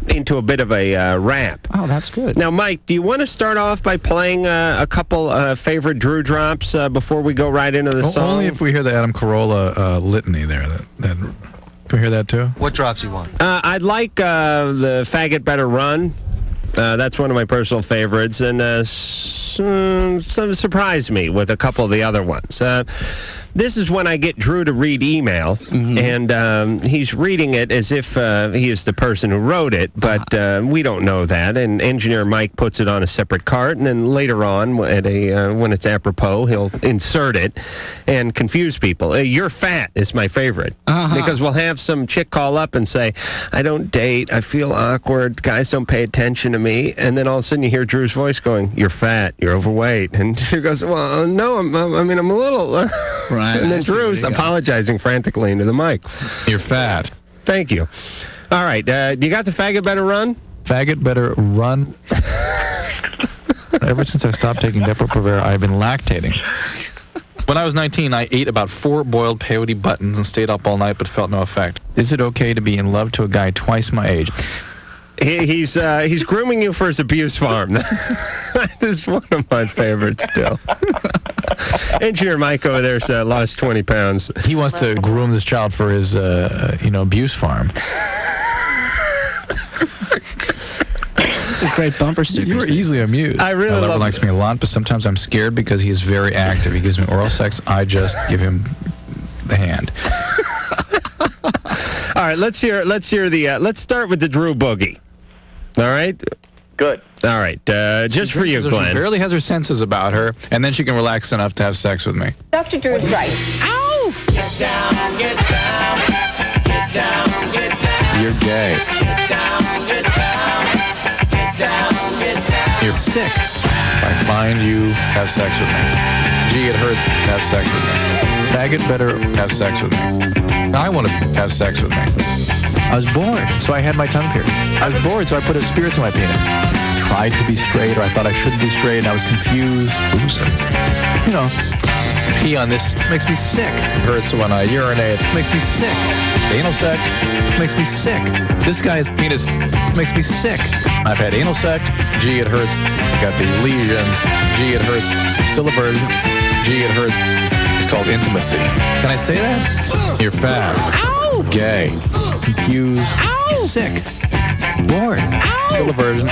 into a bit of a rap. Oh, that's good. Now, Mike, do you want to start off by playing a couple favorite Drew drops before we go right into the song? Only if we hear the Adam Carolla litany there. Can we hear that too? What drops you want? I'd like the Faggot Better Run. That's one of my personal favorites, and some surprised me with a couple of the other ones. This is when I get Drew to read email, and he's reading it as if he is the person who wrote it, but we don't know that. And engineer Mike puts it on a separate cart, and then later on, at when it's apropos, he'll insert it and confuse people. You're fat is my favorite, because we'll have some chick call up and say, I don't date, I feel awkward, guys don't pay attention to me, and then all of a sudden you hear Drew's voice going, you're fat, you're overweight, and she goes, well, no, I'm a little... Right. And then Drew's apologizing frantically into the mic. You're fat. Thank you. All right. You got the faggot better run? Faggot better run. Ever since I stopped taking Depo-Provera, I've been lactating. When I was 19, I ate about 4 boiled peyote buttons and stayed up all night but felt no effect. Is it okay to be in love to a guy twice my age? He's grooming you for his abuse farm. That is one of my favorites still. Engineer Mike over there's lost 20 pounds. He wants to groom this child for his, abuse farm. Great bumper stickers. You were easily amused. I really love likes me a lot, but sometimes I'm scared because he is very active. He gives me oral sex. I just give him the hand. All right, let's hear the. Let's start with the Drew Boogie. All right. Good. All right, just for you, Glenn. She barely has her senses about her, and then she can relax enough to have sex with me. Dr. Drew is right. Ow! Get down, get down, get down, get down. You're gay. Get down, get down, get down, get down. You're sick. If I find you, have sex with me. Gee, it hurts to have sex with me. Faggot better have sex with me. I want to have sex with me. I was bored, so I had my tongue pierced. I was bored, so I put a spear through my penis. Tried to be straight, or I thought I shouldn't be straight, and I was confused. You know, pee on this makes me sick. It hurts when I urinate. It makes me sick. Anal sex makes me sick. This guy's penis makes me sick. I've had anal sex. Gee, it hurts. Got these lesions. Gee, it hurts. Still a virgin. Gee, it hurts. It's called intimacy. Can I say that? You're fat. Ow! Gay. Confused. Ow! Sick. Bored. Ow! Still a virgin.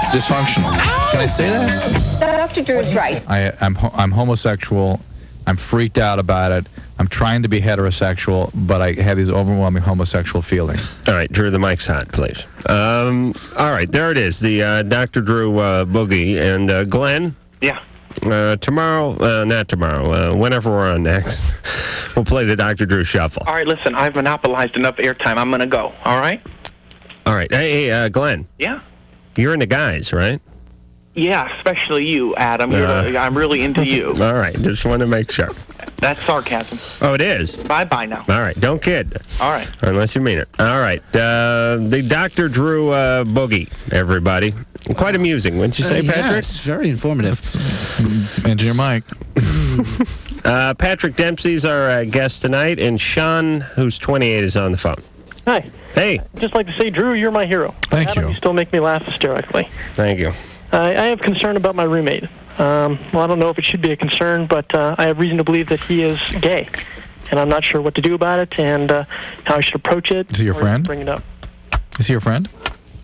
Dysfunctional. Ow! Can I say that? Dr. Drew is right. I'm homosexual. I'm freaked out about it. I'm trying to be heterosexual, but I have these overwhelming homosexual feelings. All right, Drew, the mic's hot, please. All right, there it is, the Dr. Drew Boogie. And Glenn? Yeah. Tomorrow, not tomorrow, whenever we're on next, we'll play the Dr. Drew Shuffle. All right, listen, I've monopolized enough airtime. I'm going to go, all right? All right. Hey, Glenn. Yeah? You're into guys, right? Yeah, especially you, Adam. I'm really into you. All right, just want to make sure. That's sarcasm. Oh, it is? Bye-bye now. All right, don't kid. All right. Unless you mean it. All right, the Dr. Drew Boogie, everybody. Quite amusing, wouldn't you say, Patrick? Yes, very informative. Engineer Mike. Patrick Dempsey's our guest tonight, and Sean, who's 28, is on the phone. Hi. Hey. I'd just like to say, Drew, you're my hero. Thank you. You still make me laugh hysterically. Thank you. I have concern about my roommate. Well, I don't know if it should be a concern, but I have reason to believe that he is gay. And I'm not sure what to do about it and how I should approach it. Is he your friend? Bring it up. Is he your friend?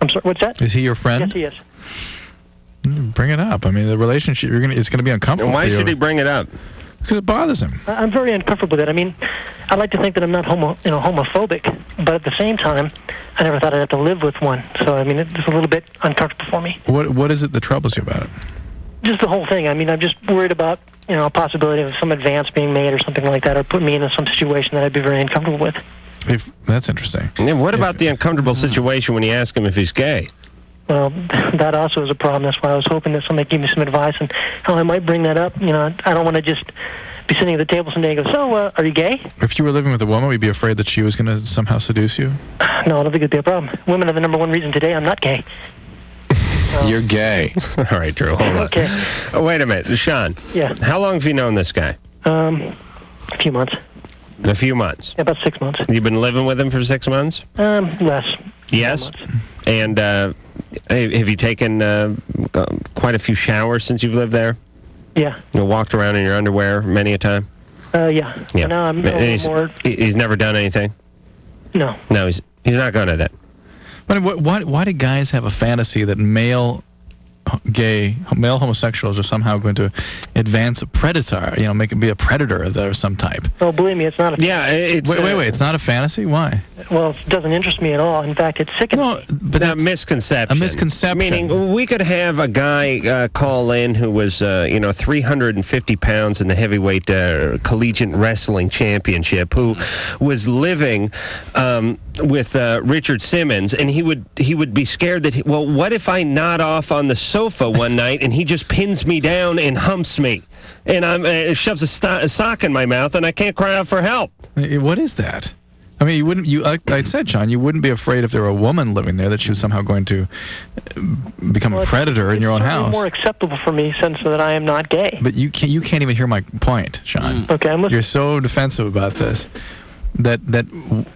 I'm sorry, what's that? Is he your friend? Yes, he is. Bring it up. I mean, the relationship, it's going to be uncomfortable. Why should he bring it up? Because it bothers him. I'm very uncomfortable with it. I mean, I like to think that I'm not homophobic, but at the same time, I never thought I'd have to live with one. So, I mean, it's a little bit uncomfortable for me. What is it that troubles you about it? Just the whole thing. I mean, I'm just worried about, a possibility of some advance being made or something like that, or put me into some situation that I'd be very uncomfortable with. That's interesting. And what about the uncomfortable situation when you ask him if he's gay? Well, that also is a problem. That's why I was hoping that somebody gave me some advice on how I might bring that up. I don't want to just be sitting at the table someday and go, so, are you gay? If you were living with a woman, would you be afraid that she was going to somehow seduce you? No, I don't think it'd be a problem. Women are the number one reason today I'm not gay. You're gay. All right, Drew, hold on. Okay. Oh, wait a minute. Sean. Yeah. How long have you known this guy? A few months. A few months? Yeah, about 6 months. You've been living with him for 6 months? Less. Yes? And have you taken quite a few showers since you've lived there? Yeah. You walked around in your underwear many a time? Yeah. Yeah. No, I'm a little more... He's never done anything? No. No, he's not going to that. But why do guys have a fantasy that male homosexuals are somehow going to advance a predator, make it be a predator of some type? Well, believe me, it's not a it's... Wait, it's not a fantasy? Why? Well, it doesn't interest me at all. In fact, it's sickening. No, but a misconception. A misconception. Meaning, we could have a guy call in who was, 350 pounds in the heavyweight collegiate wrestling championship, who was living with Richard Simmons, and he would be scared that, what if I nod off on the sofa one night and he just pins me down and humps me, and shoves a sock in my mouth, and I can't cry out for help? What is that? I mean, you wouldn't. Like I said, Sean, you wouldn't be afraid if there were a woman living there that she was somehow going to become a predator in your own house. It's more acceptable for me since that I am not gay. But you can't even hear my point, Sean. Okay, I'm listening. You're so defensive about this. That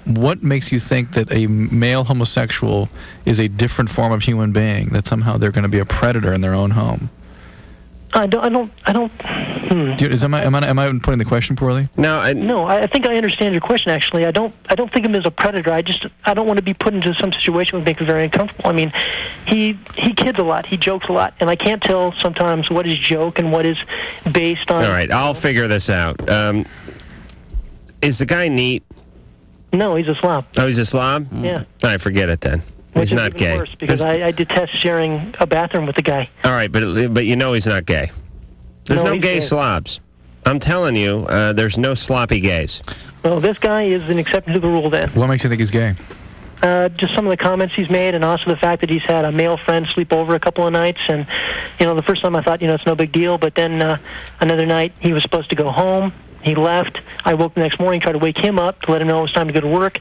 what makes you think that a male homosexual is a different form of human being? That somehow they're going to be a predator in their own home? I don't. Am I putting the question poorly? No, I think I understand your question. Actually, I don't think of him as a predator. I don't want to be put into some situation that would make me very uncomfortable. I mean, he kids a lot. He jokes a lot, and I can't tell sometimes what is joke and what is based on. All right, I'll figure this out. Is the guy neat? No, he's a slob. Oh, he's a slob? Yeah. All right, forget it then. He's not gay. Worse because I detest sharing a bathroom with the guy. All right, but he's not gay. There's no gay slobs. I'm telling you, there's no sloppy gays. Well, this guy is an exception to the rule then. What makes you think he's gay? Just some of the comments he's made, and also the fact that he's had a male friend sleep over a couple of nights. And, the first time I thought, it's no big deal. But then another night, he was supposed to go home. He left. I woke the next morning, tried to wake him up to let him know it was time to go to work.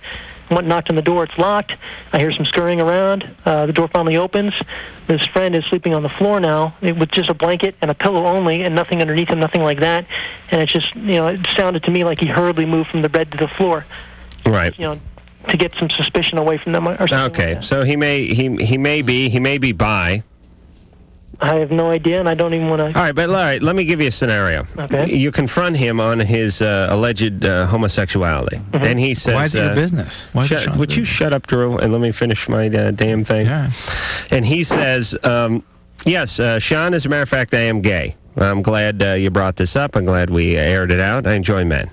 Went and knocked on the door. It's locked. I hear some scurrying around. The door finally opens. This friend is sleeping on the floor now with just a blanket and a pillow only and nothing underneath him, nothing like that. And it's just, it sounded to me like he hurriedly moved from the bed to the floor. Right. To get some suspicion away from them or something. Okay, like so he may be bi. I have no idea, and I don't even want to... All right, let me give you a scenario. Okay. You confront him on his alleged homosexuality. Mm-hmm. Then he says... Why is it your business? Would you shut up, Drew, and let me finish my damn thing? Yeah. And he says, yes, Sean, as a matter of fact, I am gay. I'm glad you brought this up. I'm glad we aired it out. I enjoy men.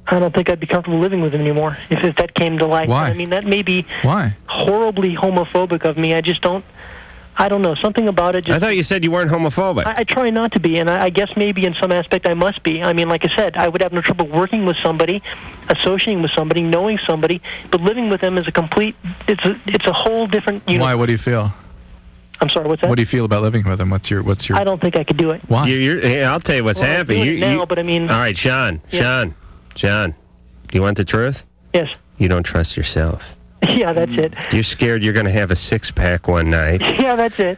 I don't think I'd be comfortable living with him anymore if that came to light. Why? I mean, that may be Why? Horribly homophobic of me. I don't know. Something about it just... I thought you said you weren't homophobic. I try not to be, and I guess maybe in some aspect I must be. I mean, like I said, I would have no trouble working with somebody, associating with somebody, knowing somebody, but living with them is a complete... It's a whole different... Why? What do you feel? I'm sorry, what's that? What do you feel about living with him? What's your... I don't think I could do it. Why? I'll tell you what's happening. I'm doing it now, but I mean... All right, Sean, do you want the truth? Yes. You don't trust yourself. Yeah, that's it. You're scared you're going to have a six-pack one night. Yeah, that's it.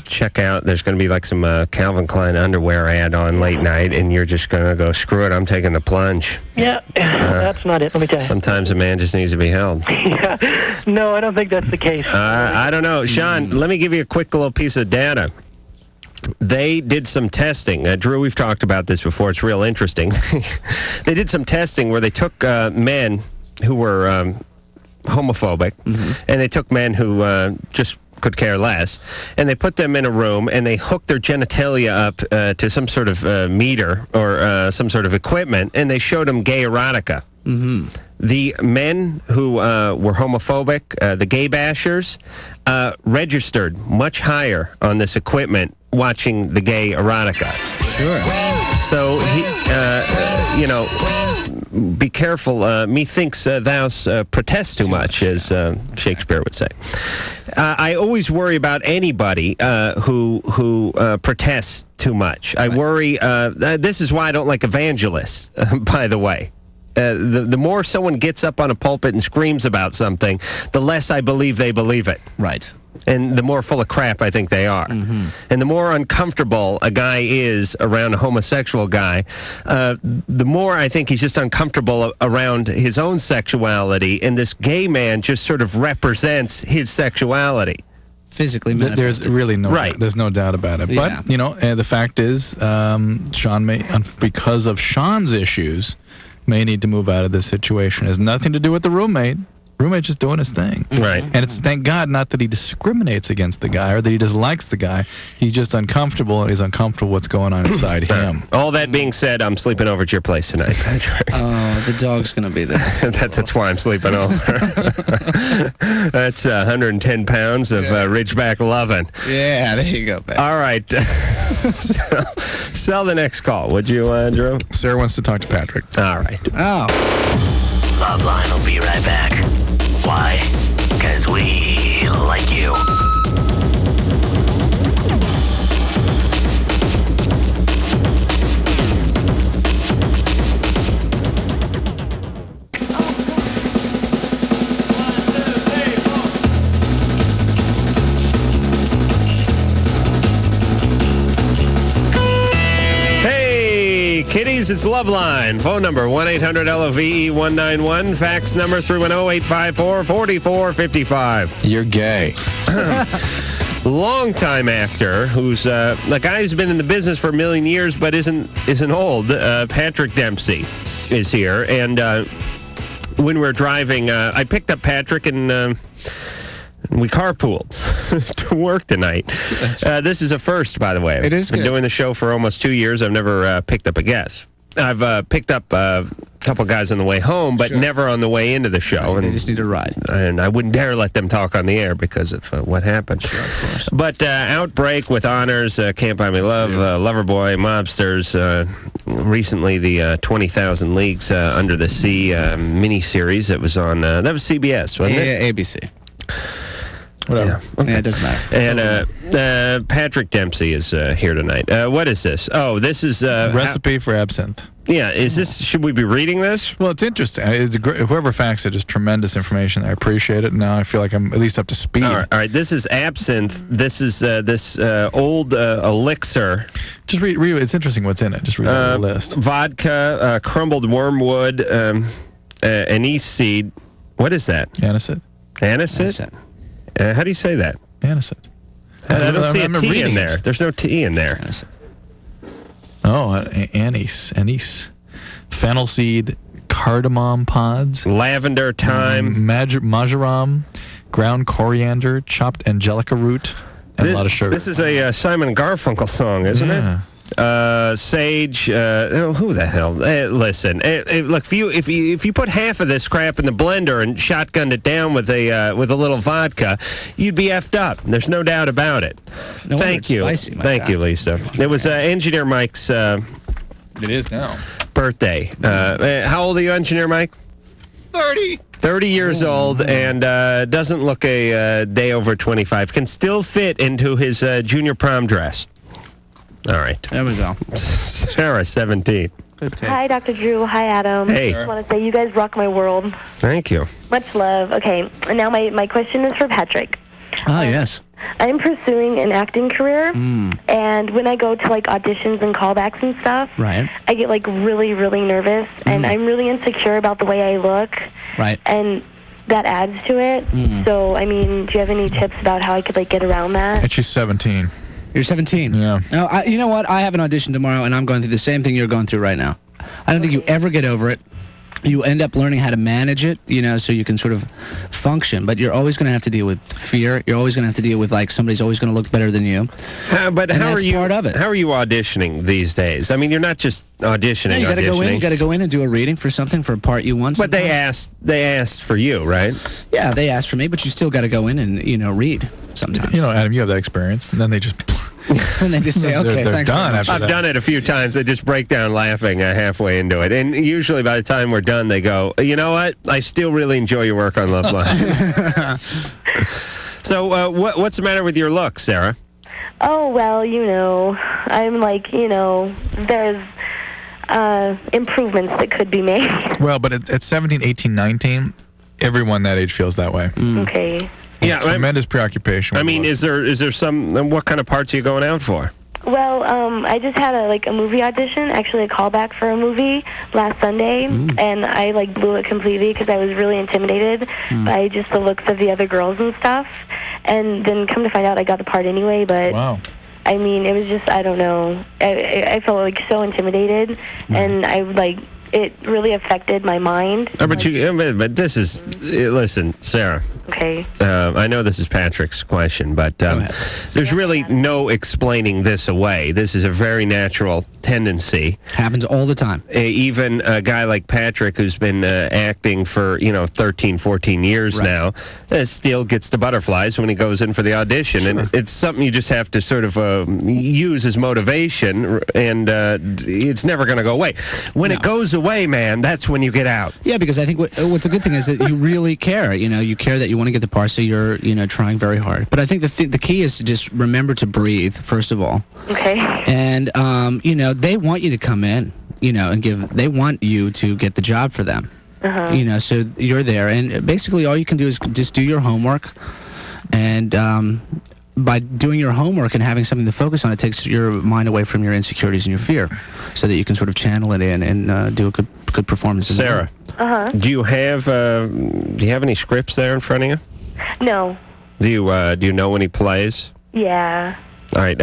Check out, there's going to be like some Calvin Klein underwear ad on late night, and you're just going to go, screw it, I'm taking the plunge. Yeah, that's not it, let me tell you. Sometimes a man just needs to be held. Yeah. No, I don't think that's the case. I don't know. Sean, let me give you a quick little piece of data. They did some testing. Drew, we've talked about this before. It's real interesting. They did some testing where they took men who were homophobic, and they took men who just could care less, and they put them in a room, and they hooked their genitalia up to some sort of meter or some sort of equipment, and they showed them gay erotica. The men who were homophobic, the gay bashers, registered much higher on this equipment watching the gay erotica. Sure. So, be careful. Methinks thou protest too much, as Shakespeare would say. I always worry about anybody who protests too much. I worry. This is why I don't like evangelists, by the way. The more someone gets up on a pulpit and screams about something, the less I believe they believe it. Right. And the more full of crap I think they are. And the more uncomfortable a guy is around a homosexual guy, the more I think he's just uncomfortable around his own sexuality, and this gay man just sort of represents his sexuality. Physically there's really no there's no doubt about it. Yeah. But the fact is, Sean may, because of Sean's issues, may need to move out of this situation. It has nothing to do with the roommate. Roommate's just doing his thing. Right. And it's, thank God, not that he discriminates against the guy or that he dislikes the guy. He's just uncomfortable, and he's uncomfortable what's going on inside him. All that being said, I'm sleeping over at your place tonight, Patrick. Oh, the dog's going to be there. That's why I'm sleeping over. That's 110 pounds of Ridgeback lovin'. Yeah, there you go, man. All right. Sell the next call, would you, Drew? Sarah wants to talk to Patrick. All right. Oh. LoveLine will be right back. Why? Because we like you. Kitties, it's LoveLine. Phone number 1-800-LOVE-191. Fax number 310-854-4455. You're gay. Longtime actor who's a guy who's been in the business for a million years but isn't old. Patrick Dempsey is here. And when we're driving, I picked up Patrick and we carpooled to work tonight. This is a first, by the way. It is Been good. doing the show for almost 2 years. I've never picked up a guest. I've picked up a couple guys on the way home, but never on the way into the show. Right, they just need a ride. And I wouldn't dare let them talk on the air because of what happened. Sure, of course. But Outbreak with Honors, Can't Buy Me Love, Loverboy, Mobsters, recently the 20,000 Leagues Under the Sea miniseries that was on, that was CBS, wasn't it? Yeah, ABC. Whatever. Yeah, okay. Yeah, it doesn't matter. And Patrick Dempsey is here tonight. What is this? Oh, this is Recipe for absinthe. Yeah, is this? Should we be reading this? Well, it's interesting. Whoever faxed it is tremendous information. I appreciate it. Now I feel like I'm at least up to speed. All right. This is absinthe. This is this old elixir. Just read it. It's interesting what's in it. Just read the list. Vodka, crumbled wormwood, anise seed. What is that? Anisette. Anisette? How do you say that? Anisette. I don't see a T in there. There's no T in there. Oh, anise. Fennel seed, cardamom pods. Lavender, thyme. Marjoram, ground coriander, chopped angelica root, and a lot of sugar. This is a Simon Garfunkel song, isn't it? Sage, who the hell? Listen, look, if you put half of this crap in the blender and shotgunned it down with a little vodka, you'd be effed up. There's no doubt about it. No Thank you, thank you, Lisa. It was Engineer Mike's. It is now. Birthday. How old are you, Engineer Mike? 30 years old and doesn't look a day over 25. Can still fit into his junior prom dress. All right. There we go. Sarah, 17. Hi, Dr. Drew. Hi, Adam. Hey. I just want to say you guys rock my world. Thank you. Much love. Okay, and now my question is for Patrick. Oh, yes. I'm pursuing an acting career, and when I go to, like, auditions and callbacks and stuff, Right. I get, like, really, really nervous, and I'm really insecure about the way I look. Right. And that adds to it. So, I mean, do you have any tips about how I could, like, get around that? And she's 17. You're 17? Yeah. No, you know what? I have an audition tomorrow, and I'm going through the same thing you're going through right now. I don't think you ever get over it. You end up learning how to manage it, so you can sort of function. But you're always going to have to deal with fear. You're always going to have to deal with, like, somebody's always going to look better than you. But and how that's are you? part of it. How are you auditioning these days? I mean, you're not just auditioning. Yeah, you got to go in. You got to go in and do a reading for something for a part you want. But they asked for you, right? Yeah, they asked for me, but you still got to go in and read sometimes. Adam, you have that experience, and then they just. And they just say, okay, they're thanks. done after I've done it a few times. They just break down laughing halfway into it. And usually by the time we're done, they go, you know what? I still really enjoy your work on LoveLine. So what's the matter with your look, Sarah? Oh, well, I'm like, there's improvements that could be made. Well, but at 17, 18, 19, everyone that age feels that way. Okay. Yeah, tremendous preoccupation. I mean, is there some? What kind of parts are you going out for? Well, I just had a movie audition, actually a callback for a movie last Sunday, and I blew it completely because I was really intimidated by just the looks of the other girls and stuff. And then come to find out, I got the part anyway. But wow. I mean, it was just, I don't know. I felt so intimidated, and I it really affected my mind. But this is, listen, Sarah. Okay. I know this is Patrick's question, but there's really no explaining this away. This is a very natural tendency. Happens all the time. Even a guy like Patrick, who's been acting for 13, 14 years now, still gets the butterflies when he goes in for the audition, and it's something you just have to sort of use as motivation, and it's never going to go away. When it goes away, man, that's when you get out. Yeah, because I think what's a good thing is that you really care. You care that you want to get the part, so you're trying very hard. But I think the key is to just remember to breathe, first of all. Okay. And they want you to come in, and they want you to get the job for them. So you're there, and basically all you can do is just do your homework, and by doing your homework and having something to focus on, it takes your mind away from your insecurities and your fear, so that you can sort of channel it in and do a good performance. Sarah, do you have any scripts there in front of you? No. Do you know any plays? Yeah. All right,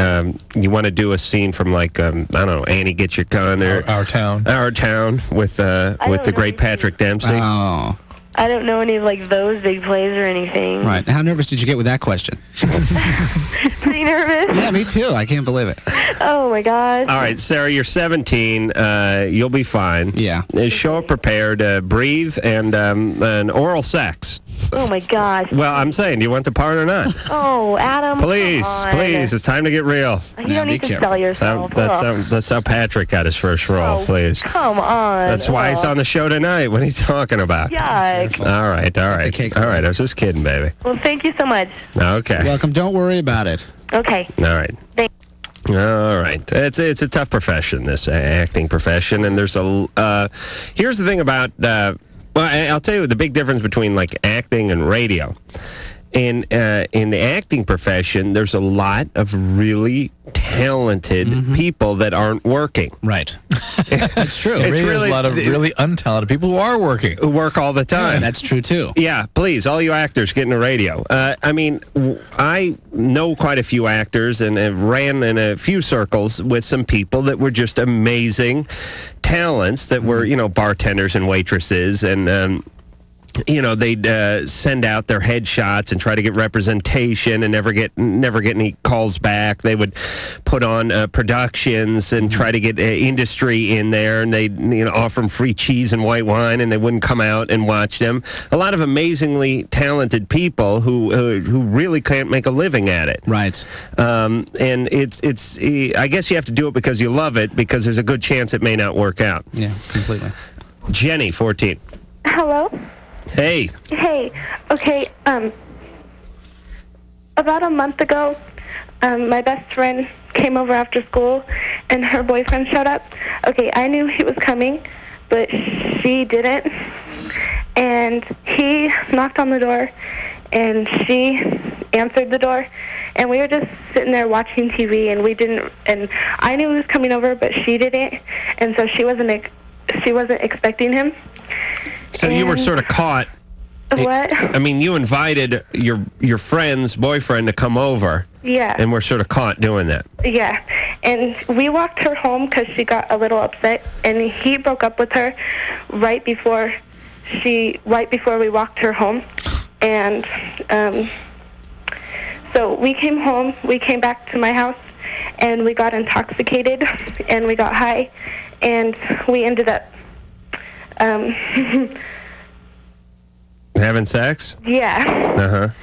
you want to do a scene from I don't know, Annie Get Your Gun or Our Town with the great Patrick Dempsey. Oh. I don't know any of those big plays or anything. Right. How nervous did you get with that question? Pretty nervous. Yeah, me too. I can't believe it. Oh my gosh. All right, Sarah, you're 17. You'll be fine. Yeah. Show up prepared. Breathe and oral sex. Oh my gosh. Well, I'm saying, do you want the part or not? Oh, Adam. Please, it's time to get real. You don't need to sell yourself. That's how Patrick got his first role. Please. Come on. That's why he's on the show tonight. What are you talking about? Yuck. All right. I was just kidding, baby. Well, thank you so much. Okay. Welcome. Don't worry about it. Okay. All right. Thanks. All right. It's a tough profession, this acting profession, and there's here's the thing about. I'll tell you the big difference between acting and radio. In the acting profession, there's a lot of really talented people that aren't working. Right. That's true. It's really a lot of really untalented people who are working. Who work all the time. Yeah, that's true, too. Yeah, please, all you actors, get into radio. I know quite a few actors and ran in a few circles with some people that were just amazing talents that were, bartenders and waitresses, and they'd send out their headshots and try to get representation and never get any calls back. They would put on productions and try to get industry in there, and they'd offer them free cheese and white wine, and they wouldn't come out and watch them. A lot of amazingly talented people who really can't make a living at it. Right. And it's I guess you have to do it because you love it, because there's a good chance it may not work out. Yeah, completely. Jenny, 14. Hello? Hey. Hey. Okay, about a month ago, my best friend came over after school, and her boyfriend showed up. Okay, I knew he was coming, but she didn't. And he knocked on the door, and she answered the door, and we were just sitting there watching TV, and I knew he was coming over, but she didn't, and so she wasn't expecting him. So you were sort of caught. What? I mean, you invited your friend's boyfriend to come over. Yeah. And we're sort of caught doing that. Yeah. And we walked her home because she got a little upset, and he broke up with her right before we walked her home. And so we came home, we came back to my house, and we got intoxicated, and we got high, and we ended up having sex? Yeah.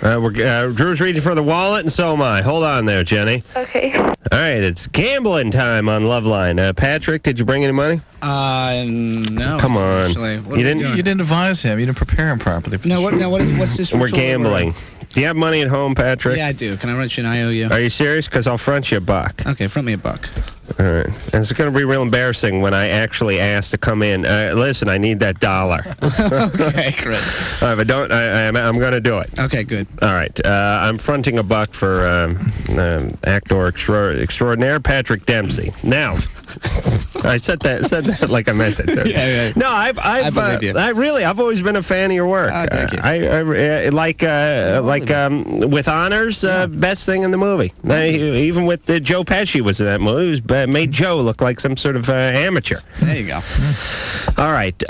Drew's reaching for the wallet, and so am I. Hold on there, Jenny. Okay. All right, it's gambling time on LoveLine. Patrick, did you bring any money? No. Come on. Actually. You didn't advise him. You didn't prepare him properly. What's this? We're gambling. Do you have money at home, Patrick? Yeah, I do. Can I write you an IOU? Are you serious? Because I'll front you $1. Okay, front me $1. All right. And it's going to be real embarrassing when I actually ask to come in. Listen, I need that $1. Okay, great. If I don't, I'm going to do it. Okay, good. All right. I'm fronting $1 for actor extraordinaire Patrick Dempsey. Now, I said that like I meant it. Yeah. No, I've always been a fan of your work. Thank you. I with honors, best thing in the movie. Even with Joe Pesci was in that movie, it was, made Joe look like some sort of amateur. There you go. All right.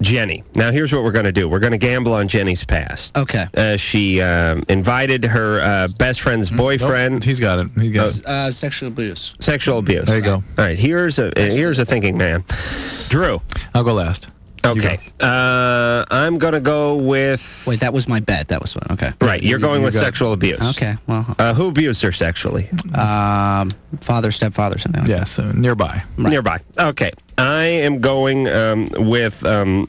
Jenny. Now, here's what we're going to do. We're going to gamble on Jenny's past. Okay. She invited her best friend's boyfriend. Nope, he's got it. He got it. Sexual abuse. Sexual abuse. There you go. All right. Here's a thinking man. Drew. I'll go last. Okay. I'm going to go with... Wait, that was my bet. That was one. Okay. Right. You're going with sexual abuse. Okay. Well... who abused her sexually? Father, stepfather, something like that. Yes, nearby. Right. Nearby. Okay. I am going with Dad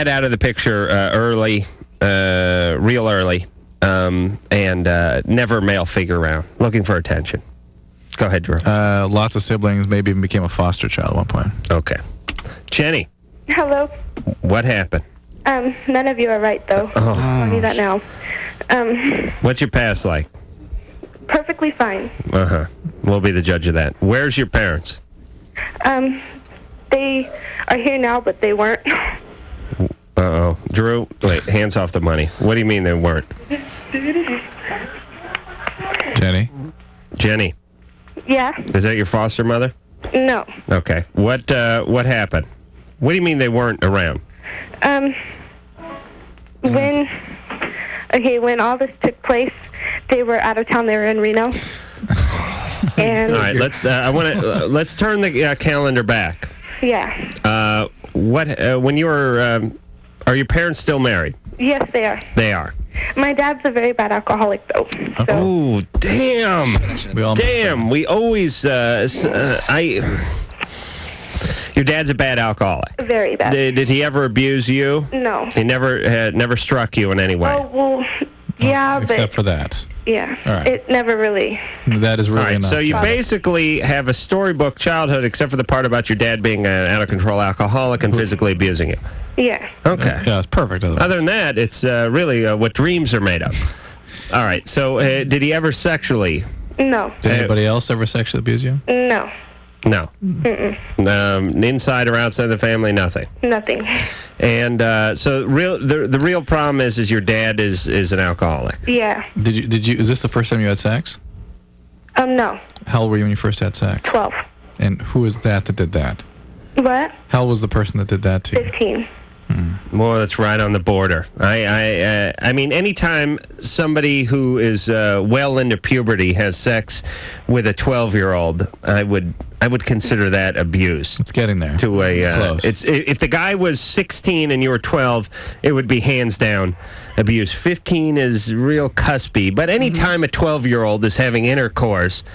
out of the picture early, real early, and never male figure around, looking for attention. Go ahead, Drew. Lots of siblings, maybe even became a foster child at one point. Okay. Jenny, Hello. what happened? None of you are right, though. Oh. I'll do that now. What's your past like? Perfectly fine. Uh-huh. We'll be the judge of that. Where's your parents? They are here now, but they weren't. Uh-oh. Drew, wait, hands off the money. What do you mean they weren't? Jenny? Yeah? Is that your foster mother? No. Okay. What happened? What do you mean they weren't around? When all this took place, they were out of town. They were in Reno. And all right, let's turn the calendar back. Yeah. When you were are your parents still married? Yes, they are. They are. My dad's a very bad alcoholic, though. So. Oh, damn! We always Your dad's a bad alcoholic. Very bad. Did he ever abuse you? No. He never struck you in any way. Oh, well, yeah, Except for that. Yeah. All right. It never really. That is really all right, enough. so you basically have a storybook childhood, except for the part about your dad being an out-of-control alcoholic and physically abusing you. Yeah. Okay. Yeah, it's perfect. Other than that, it's really what dreams are made of. All right, so did he ever sexually? No. Did anybody else ever sexually abuse you? No. No. Inside or outside the family, nothing. Nothing. And so the real problem is your dad is an alcoholic. Yeah. Did you? Is this the first time you had sex? No. How old were you when you first had sex? 12. And who was that did that? What? How old was the person that did that to you? 15. Well, that's right on the border. I mean, anytime somebody who is well into puberty has sex with a 12-year-old, I would consider that abuse. It's getting there. To it's close. If the guy was 16 and you were 12, it would be hands down abuse. 15 is real cuspy, but anytime a 12-year-old is having intercourse,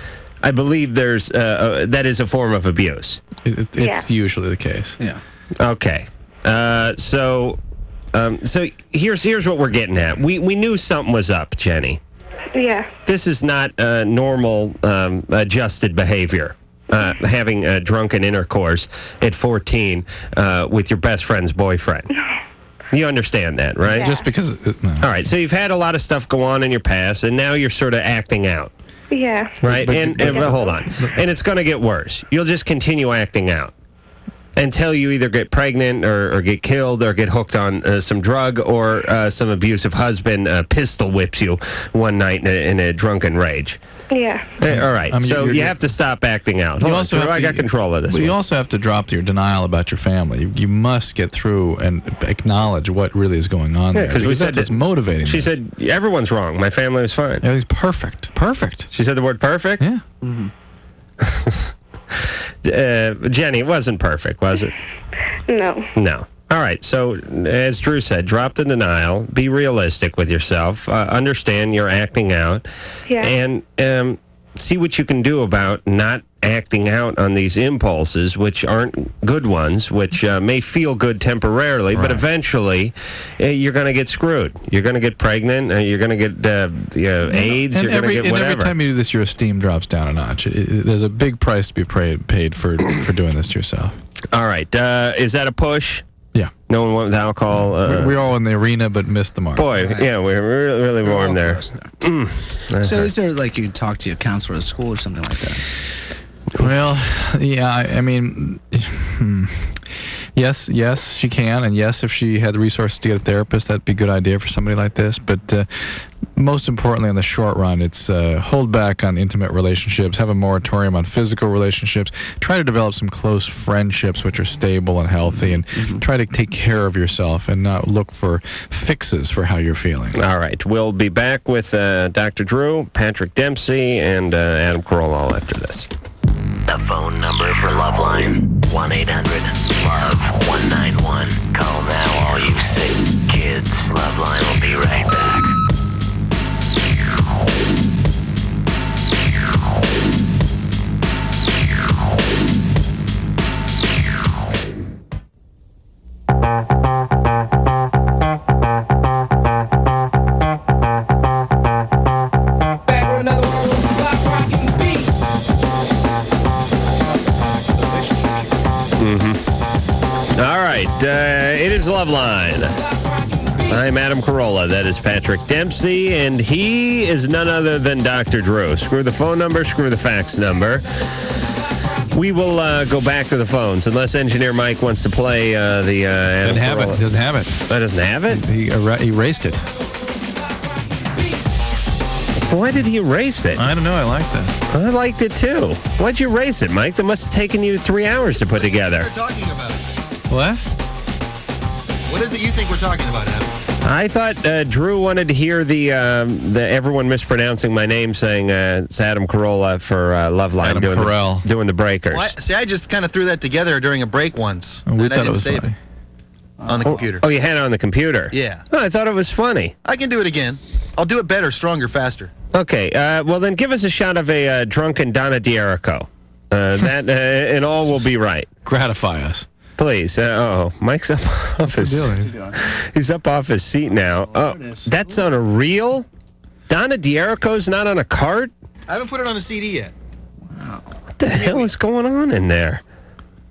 I believe there's that is a form of abuse. It's usually the case. Yeah. Okay. So here's what we're getting at. We knew something was up, Jenny. Yeah. This is not normal adjusted behavior. Having drunken intercourse at 14 with your best friend's boyfriend. You understand that, right? Yeah. Just because... no. All right, so you've had a lot of stuff go on in your past, and now you're sort of acting out. Yeah. Right? And hold on. And it's going to get worse. You'll just continue acting out until you either get pregnant or get killed or get hooked on some drug or some abusive husband pistol whips you one night in a drunken rage. Yeah. All right. So you have to stop acting out. Hold on, I got control of this. But you also have to drop your denial about your family. You must get through and acknowledge what really is going on there. Because that's what's motivating. She said, everyone's wrong. My family was fine. Everything's perfect. Perfect. She said the word perfect? Yeah. Mm-hmm. Jenny, it wasn't perfect, was it? No. No. All right. So, as Drew said, drop the denial. Be realistic with yourself. Understand you're acting out. Yeah. And see what you can do about not acting out on these impulses, which aren't good ones, which may feel good temporarily, but eventually you're going to get screwed. You're going to get pregnant. You're going to get AIDS. You're going to get whatever. And every time you do this, your esteem drops down a notch. There's a big price to be paid for doing this to yourself. All right. Is that a push? Yeah. No one wants alcohol. We're all in the arena, but missed the mark. Boy, yeah, we're really warm there. So is there, like, you can talk to your counselor at school or something like that? Well, yeah, I mean, yes, she can, and yes, if she had the resources to get a therapist, that'd be a good idea for somebody like this. But most importantly, in the short run, it's hold back on intimate relationships, have a moratorium on physical relationships, try to develop some close friendships which are stable and healthy, and try to take care of yourself and not look for fixes for how you're feeling. All right, we'll be back with Dr. Drew, Patrick Dempsey, and Adam Carolla all after this. The phone number for LoveLine, 1-800-LOVE-191. Call now, all you sick kids. LoveLine will be right back. All right, it is LoveLine. I'm Adam Carolla. That is Patrick Dempsey, and he is none other than Dr. Drew. Screw the phone number, screw the fax number. We will go back to the phones, unless Engineer Mike wants to play the Adam Doesn't have it. Carolla. Doesn't have it. That doesn't have it? He erased it. Why did he erase it? I don't know. I liked it. I liked it too. Why'd you erase it, Mike? That must have taken you 3 hours to put together. What are we talking about? What? What is it you think we're talking about, Adam? I thought Drew wanted to hear the everyone mispronouncing my name, saying it's Adam Carolla for LoveLine. Adam Carell. Doing the breakers. Well, I just kind of threw that together during a break once. We thought it was save funny. on the computer. Oh, you had it on the computer? Yeah. Oh, I thought it was funny. I can do it again. I'll do it better, stronger, faster. Okay, well then give us a shot of a drunken Donna D'Erico. That and all will be right. Gratify us. Please. Mike's up off his... He's up off his seat now. Oh, that's on a reel? Donna D'Erico's not on a cart? I haven't put it on a CD yet. What the hell is going on in there?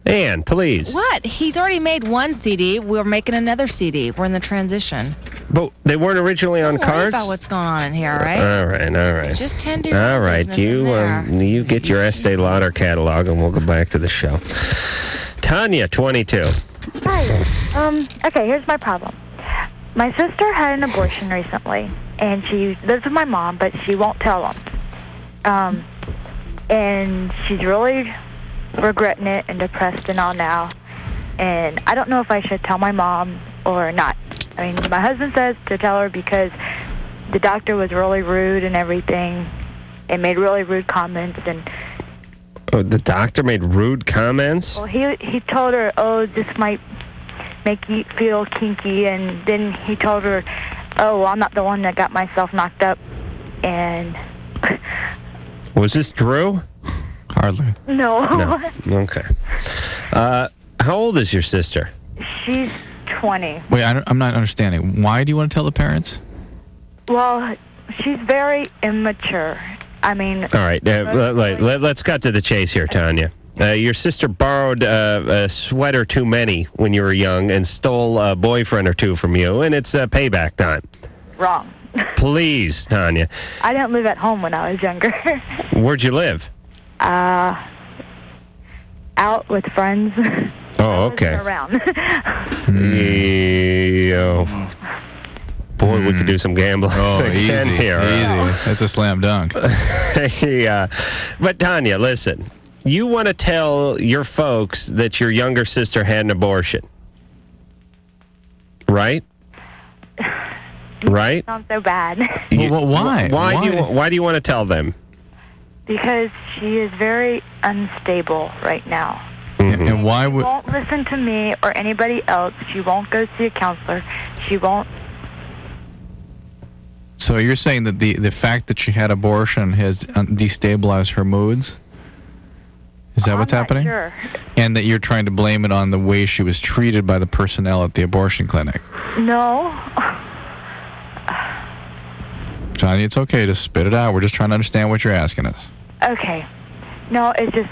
Ann, please. What? He's already made one CD. We're making another CD. We're in the transition. But they weren't originally on Don't worry carts? about what's going on in here, all right? All right. Just tend to your All right, business in there. you get your Estee Lauder catalog, and we'll go back to the show. Tanya, 22. Hi. Okay, here's my problem. My sister had an abortion recently, and she lives with my mom, but she won't tell them. And she's really regretting it and depressed and all now. And I don't know if I should tell my mom or not. I mean, my husband says to tell her because the doctor was really rude and everything and made really rude comments. And Oh, the doctor made rude comments? well, he told her, oh, this might make you feel kinky. And then he told her, oh, well, I'm not the one that got myself knocked up. And Was this Drew? Hardly. no. Okay. How old is your sister? She's 20. Wait, I'm not understanding. Why do you want to tell the parents? Well, she's very immature. I mean... All right, let's cut to the chase here, Tanya. Your sister borrowed a sweater too many when you were young and stole a boyfriend or two from you, and it's payback time. Wrong. Please, Tanya. I didn't live at home when I was younger. Where'd you live? Out with friends. Oh, okay. Around. Boy, we could do some gambling again easy. here. Easy. That's a slam dunk. Yeah. But Tanya, listen. You want to tell your folks that your younger sister had an abortion, right? Right? Sounds so bad. Well, why? Why do you want to tell them? Because she is very unstable right now. Mm-hmm. And why She would... won't listen to me or anybody else. She won't go see a counselor. She won't... So you're saying that the fact that she had abortion has destabilized her moods? Is that what's happening? Sure. And that you're trying to blame it on the way she was treated by the personnel at the abortion clinic? No. Johnny, it's okay. Just spit it out. We're just trying to understand what you're asking us. Okay. No, it's just...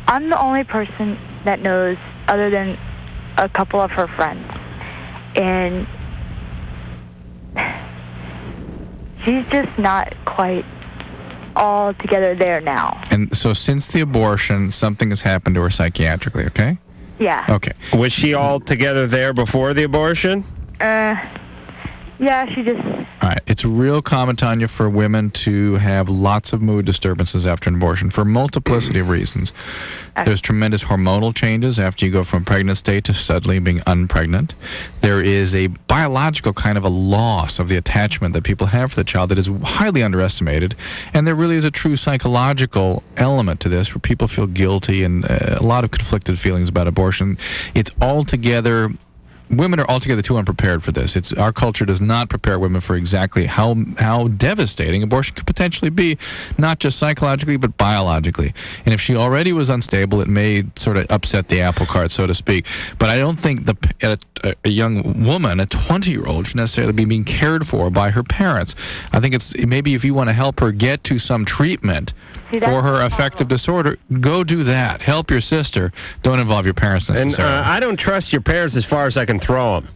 I'm the only person that knows, other than a couple of her friends. And she's just not quite all together there now. And so since the abortion, something has happened to her psychiatrically, okay? Yeah. Okay. Was she all together there before the abortion? Yeah, she just... All right. It's real common, Tanya, for women to have lots of mood disturbances after an abortion for a multiplicity of reasons. There's tremendous hormonal changes after you go from a pregnant state to suddenly being unpregnant. There is a biological kind of a loss of the attachment that people have for the child that is highly underestimated. And there really is a true psychological element to this where people feel guilty and a lot of conflicted feelings about abortion. It's altogether... Women are altogether too unprepared for this. Our culture does not prepare women for exactly how devastating abortion could potentially be, not just psychologically, but biologically. And if she already was unstable, it may sort of upset the apple cart, so to speak. But I don't think a young woman, a 20-year-old, should necessarily be being cared for by her parents. I think it's maybe if you want to help her get to some treatment for her affective disorder, go do that. Help your sister. Don't involve your parents necessarily. And I don't trust your parents as far as I can throw them.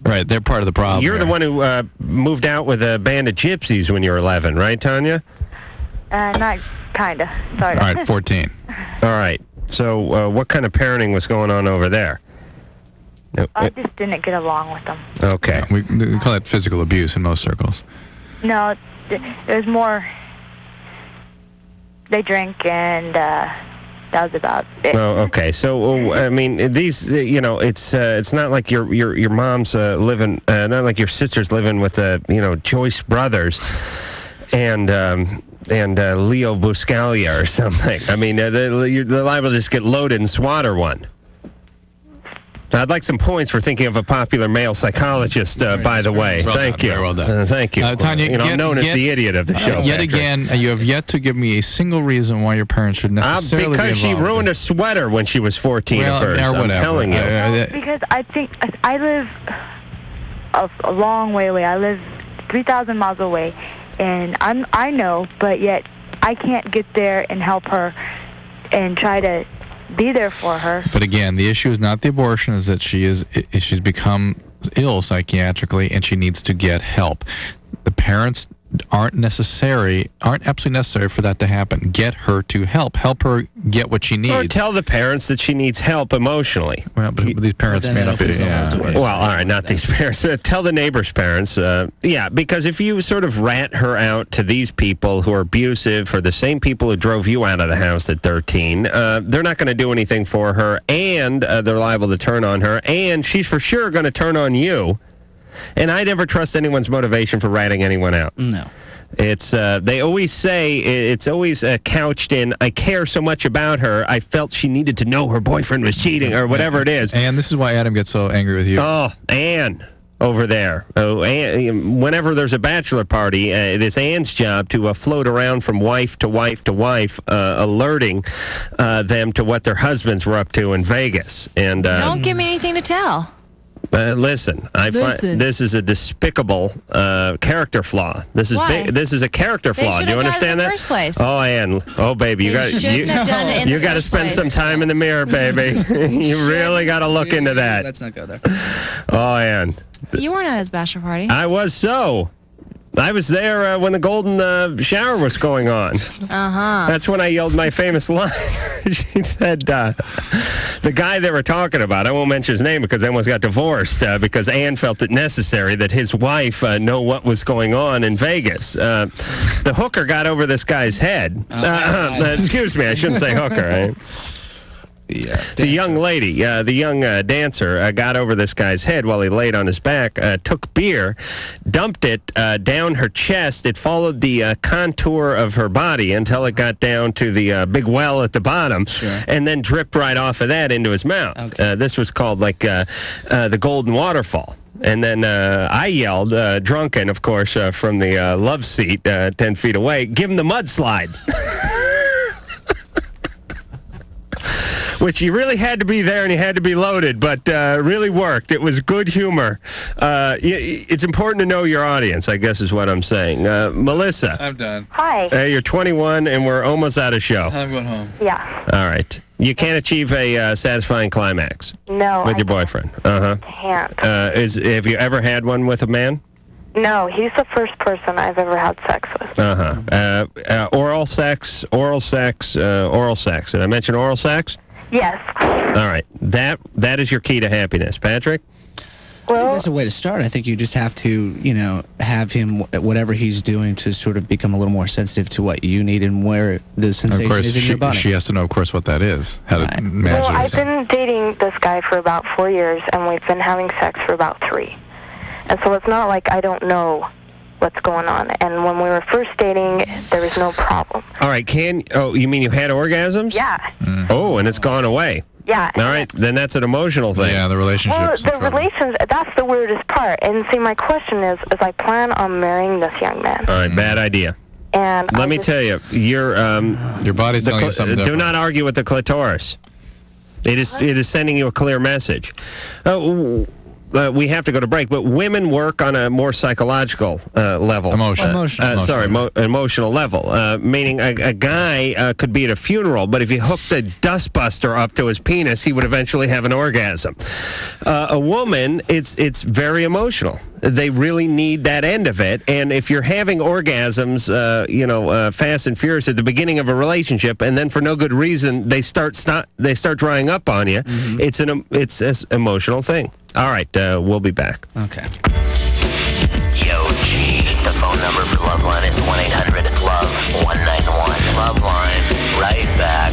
Right, they're part of the problem. You're the one who moved out with a band of gypsies when you were 11, right, Tanya? Not kinda. Sorry. All right, 14. All right. So what kind of parenting was going on over there? I just didn't get along with them. Okay. We call that physical abuse in most circles. No, it was more... They drink, and that was about it. Oh, okay. So, I mean, these, it's not like your mom's living, not like your sister's living with, Joyce Brothers and Leo Buscaglia or something. I mean, they're liable to just get loaded and swat one. I'd like some points for thinking of a popular male psychologist, by the way. Thank you. Very well done. Thank you. Tanya, I'm known as the idiot of the show. Yet again, you have yet to give me a single reason why your parents should necessarily be because she involved. ruined a sweater when she was 14 at first. Or I'm telling you. Because I think I live a long way away. I live 3,000 miles away, and I know, but yet I can't get there and help her and try to be there for her. But again, the issue is not the abortion, is that she's become ill psychiatrically and she needs to get help. The parents aren't absolutely necessary for that to happen. Get her to help her get what she needs. Or tell the parents that she needs help emotionally. Well, but these parents may not be. Well, all right, not these parents. Tell the neighbors' parents. Because if you sort of rat her out to these people who are abusive, or the same people who drove you out of the house at 13, they're not going to do anything for her, and they're liable to turn on her, and she's for sure going to turn on you. And I never trust anyone's motivation for ratting anyone out. No. It's they always say it's always couched in, I care so much about her, I felt she needed to know her boyfriend was cheating, or whatever it is. And this is why Adam gets so angry with you. Oh, Ann over there. Oh, Ann, whenever there's a bachelor party, it is Ann's job to float around from wife to wife to wife, alerting them to what their husbands were up to in Vegas. And Don't give me anything to tell. Listen, I find this is a despicable character flaw. This is Why? this is a character flaw. Do you understand that? In the first place. Oh, Ann. Oh, baby, you got to spend some time in the mirror, baby. You really got to look into that. Let's not go there. Oh, Ann. You weren't at his bachelor party. I was so. I was there when the golden shower was going on. Uh-huh. That's when I yelled my famous line. She said, the guy they were talking about, I won't mention his name because they almost got divorced because Ann felt it necessary that his wife know what was going on in Vegas. The hooker got over this guy's head. Excuse me, I shouldn't say hooker, right? The young lady, the young dancer, got over this guy's head while he laid on his back, took beer, dumped it down her chest. It followed the contour of her body until it got down to the big well at the bottom, and then dripped right off of that into his mouth. Okay. This was called like the Golden Waterfall. And then I yelled, drunken, of course, from the love seat 10 feet away, give him the mudslide. which you really had to be there and you had to be loaded, but really worked. It was good humor. It's important to know your audience, I guess is what I'm saying. Melissa. I'm done. Hi. You're 21 and we're almost out of show. I'm going home. Yeah. All right. You can't achieve a satisfying climax No. with your boyfriend. Can't. Have you ever had one with a man? No, he's the first person I've ever had sex with. Oral sex. Did I mention oral sex? Yes. All right. That is your key to happiness. Patrick? I think that's a way to start. I think you just have to, have him, whatever he's doing, to sort of become a little more sensitive to what you need and where the sensation Of course, is in your body. she has to know, of course, what that is. How to manage Well, it. I've been dating this guy for about 4 years, and we've been having sex for about 3. And so it's not like I don't know what's going on. And when we were first dating, there was no problem. All right. You mean you had orgasms? Yeah. Oh, and it's gone away. Yeah. All right. Then that's an emotional thing. Yeah, the relationship. Well, the relations, that's the weirdest part. And see, my question is I plan on marrying this young man. All right. Bad idea. And let me tell you, your body's telling you something Do different. not argue with the clitoris. It is sending you a clear message. We have to go to break, but women work on a more psychological level. Emotional level. Meaning a guy could be at a funeral, but if you hooked a dustbuster up to his penis, he would eventually have an orgasm. A woman, it's very emotional. They really need that end of it, and if you're having orgasms, fast and furious at the beginning of a relationship, and then for no good reason they start drying up on you, it's an emotional thing. All right, we'll be back. Okay. Yo, G. The phone number for LoveLine is 1-800-LOVE-191. LoveLine, right back.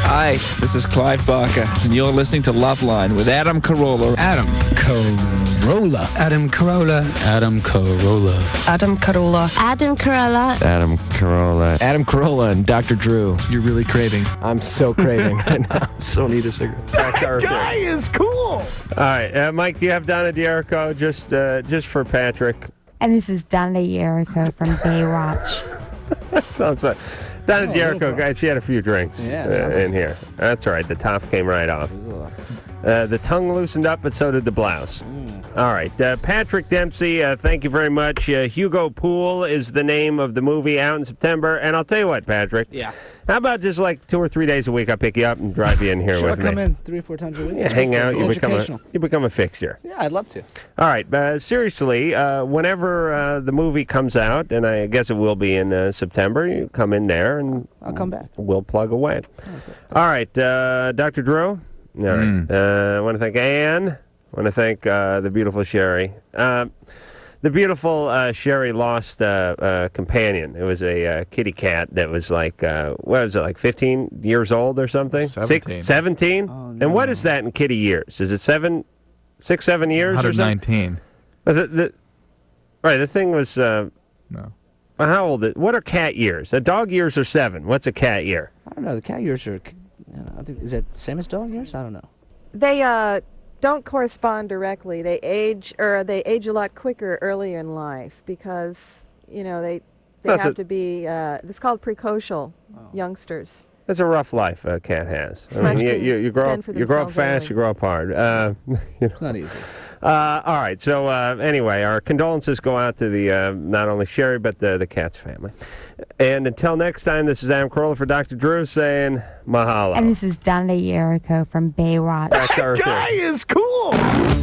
Hi, this is Clive Barker, and you're listening to LoveLine with Adam Carolla. Adam Carolla. Adam Carolla. Adam Carolla. Adam Carolla. Adam Carolla. Adam Carolla. Adam Carolla and Dr. Drew. You're really craving. I'm so craving right now. So need a cigarette. That guy is cool. All right, Mike, do you have Donna D'Erico just for Patrick? And this is Donna D'Erico from Baywatch. That sounds fun. Donna D'Erico, guys, she had a few drinks in here. That's all right. The top came right off. The tongue loosened up, but so did the blouse. All right. Patrick Dempsey, thank you very much. Hugo Pool is the name of the movie, out in September. And I'll tell you what, Patrick. Yeah. How about just like 2 or 3 days a week, I'll pick you up and drive you in here with me. I'll come in 3 or 4 times a week. Yeah, hang out. You Educational. become a fixture. Yeah, I'd love to. All right. Seriously, whenever the movie comes out, and I guess it will be in September, you come in there and I'll come back. We'll plug away. Okay. All right. Dr. Drew? All right. I want to thank Ann. I want to thank the beautiful Sherry. The beautiful Sherry lost a companion. It was a kitty cat that was like, what was it, like 15 years old or something? 17. 17? Oh, no. And what is that in kitty years? Is it 7 years 119. or something? The thing was, no. How old what are cat years? A dog years are 7. What's a cat year? I don't know. The cat years are, I think, is that the same as dog years? I don't know. They don't correspond directly. They age a lot quicker earlier in life because they have to be. It's called precocial youngsters. It's a rough life a cat has. I mean, you grow up fast, you grow up hard. It's not easy. All right. So anyway, our condolences go out to the not only Sherry but the cat's family. And until next time, this is Adam Carolla for Dr. Drew saying mahalo. And this is Donna D'Erico from Baywatch. That guy is cool.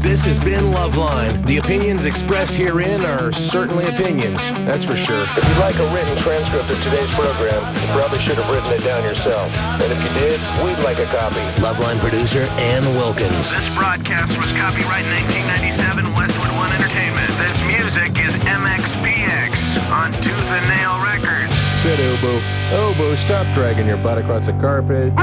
This has been LoveLine. The opinions expressed herein are certainly opinions, that's for sure. If you'd like a written transcript of today's program, you probably should have written it down yourself. And if you did, we'd like a copy. LoveLine producer Ann Wilkins. This broadcast was copyright 1997 Westwood One Entertainment. This music is MXPX on Tooth and Nail Records. Sit, Obo. Obo, stop dragging your butt across the carpet.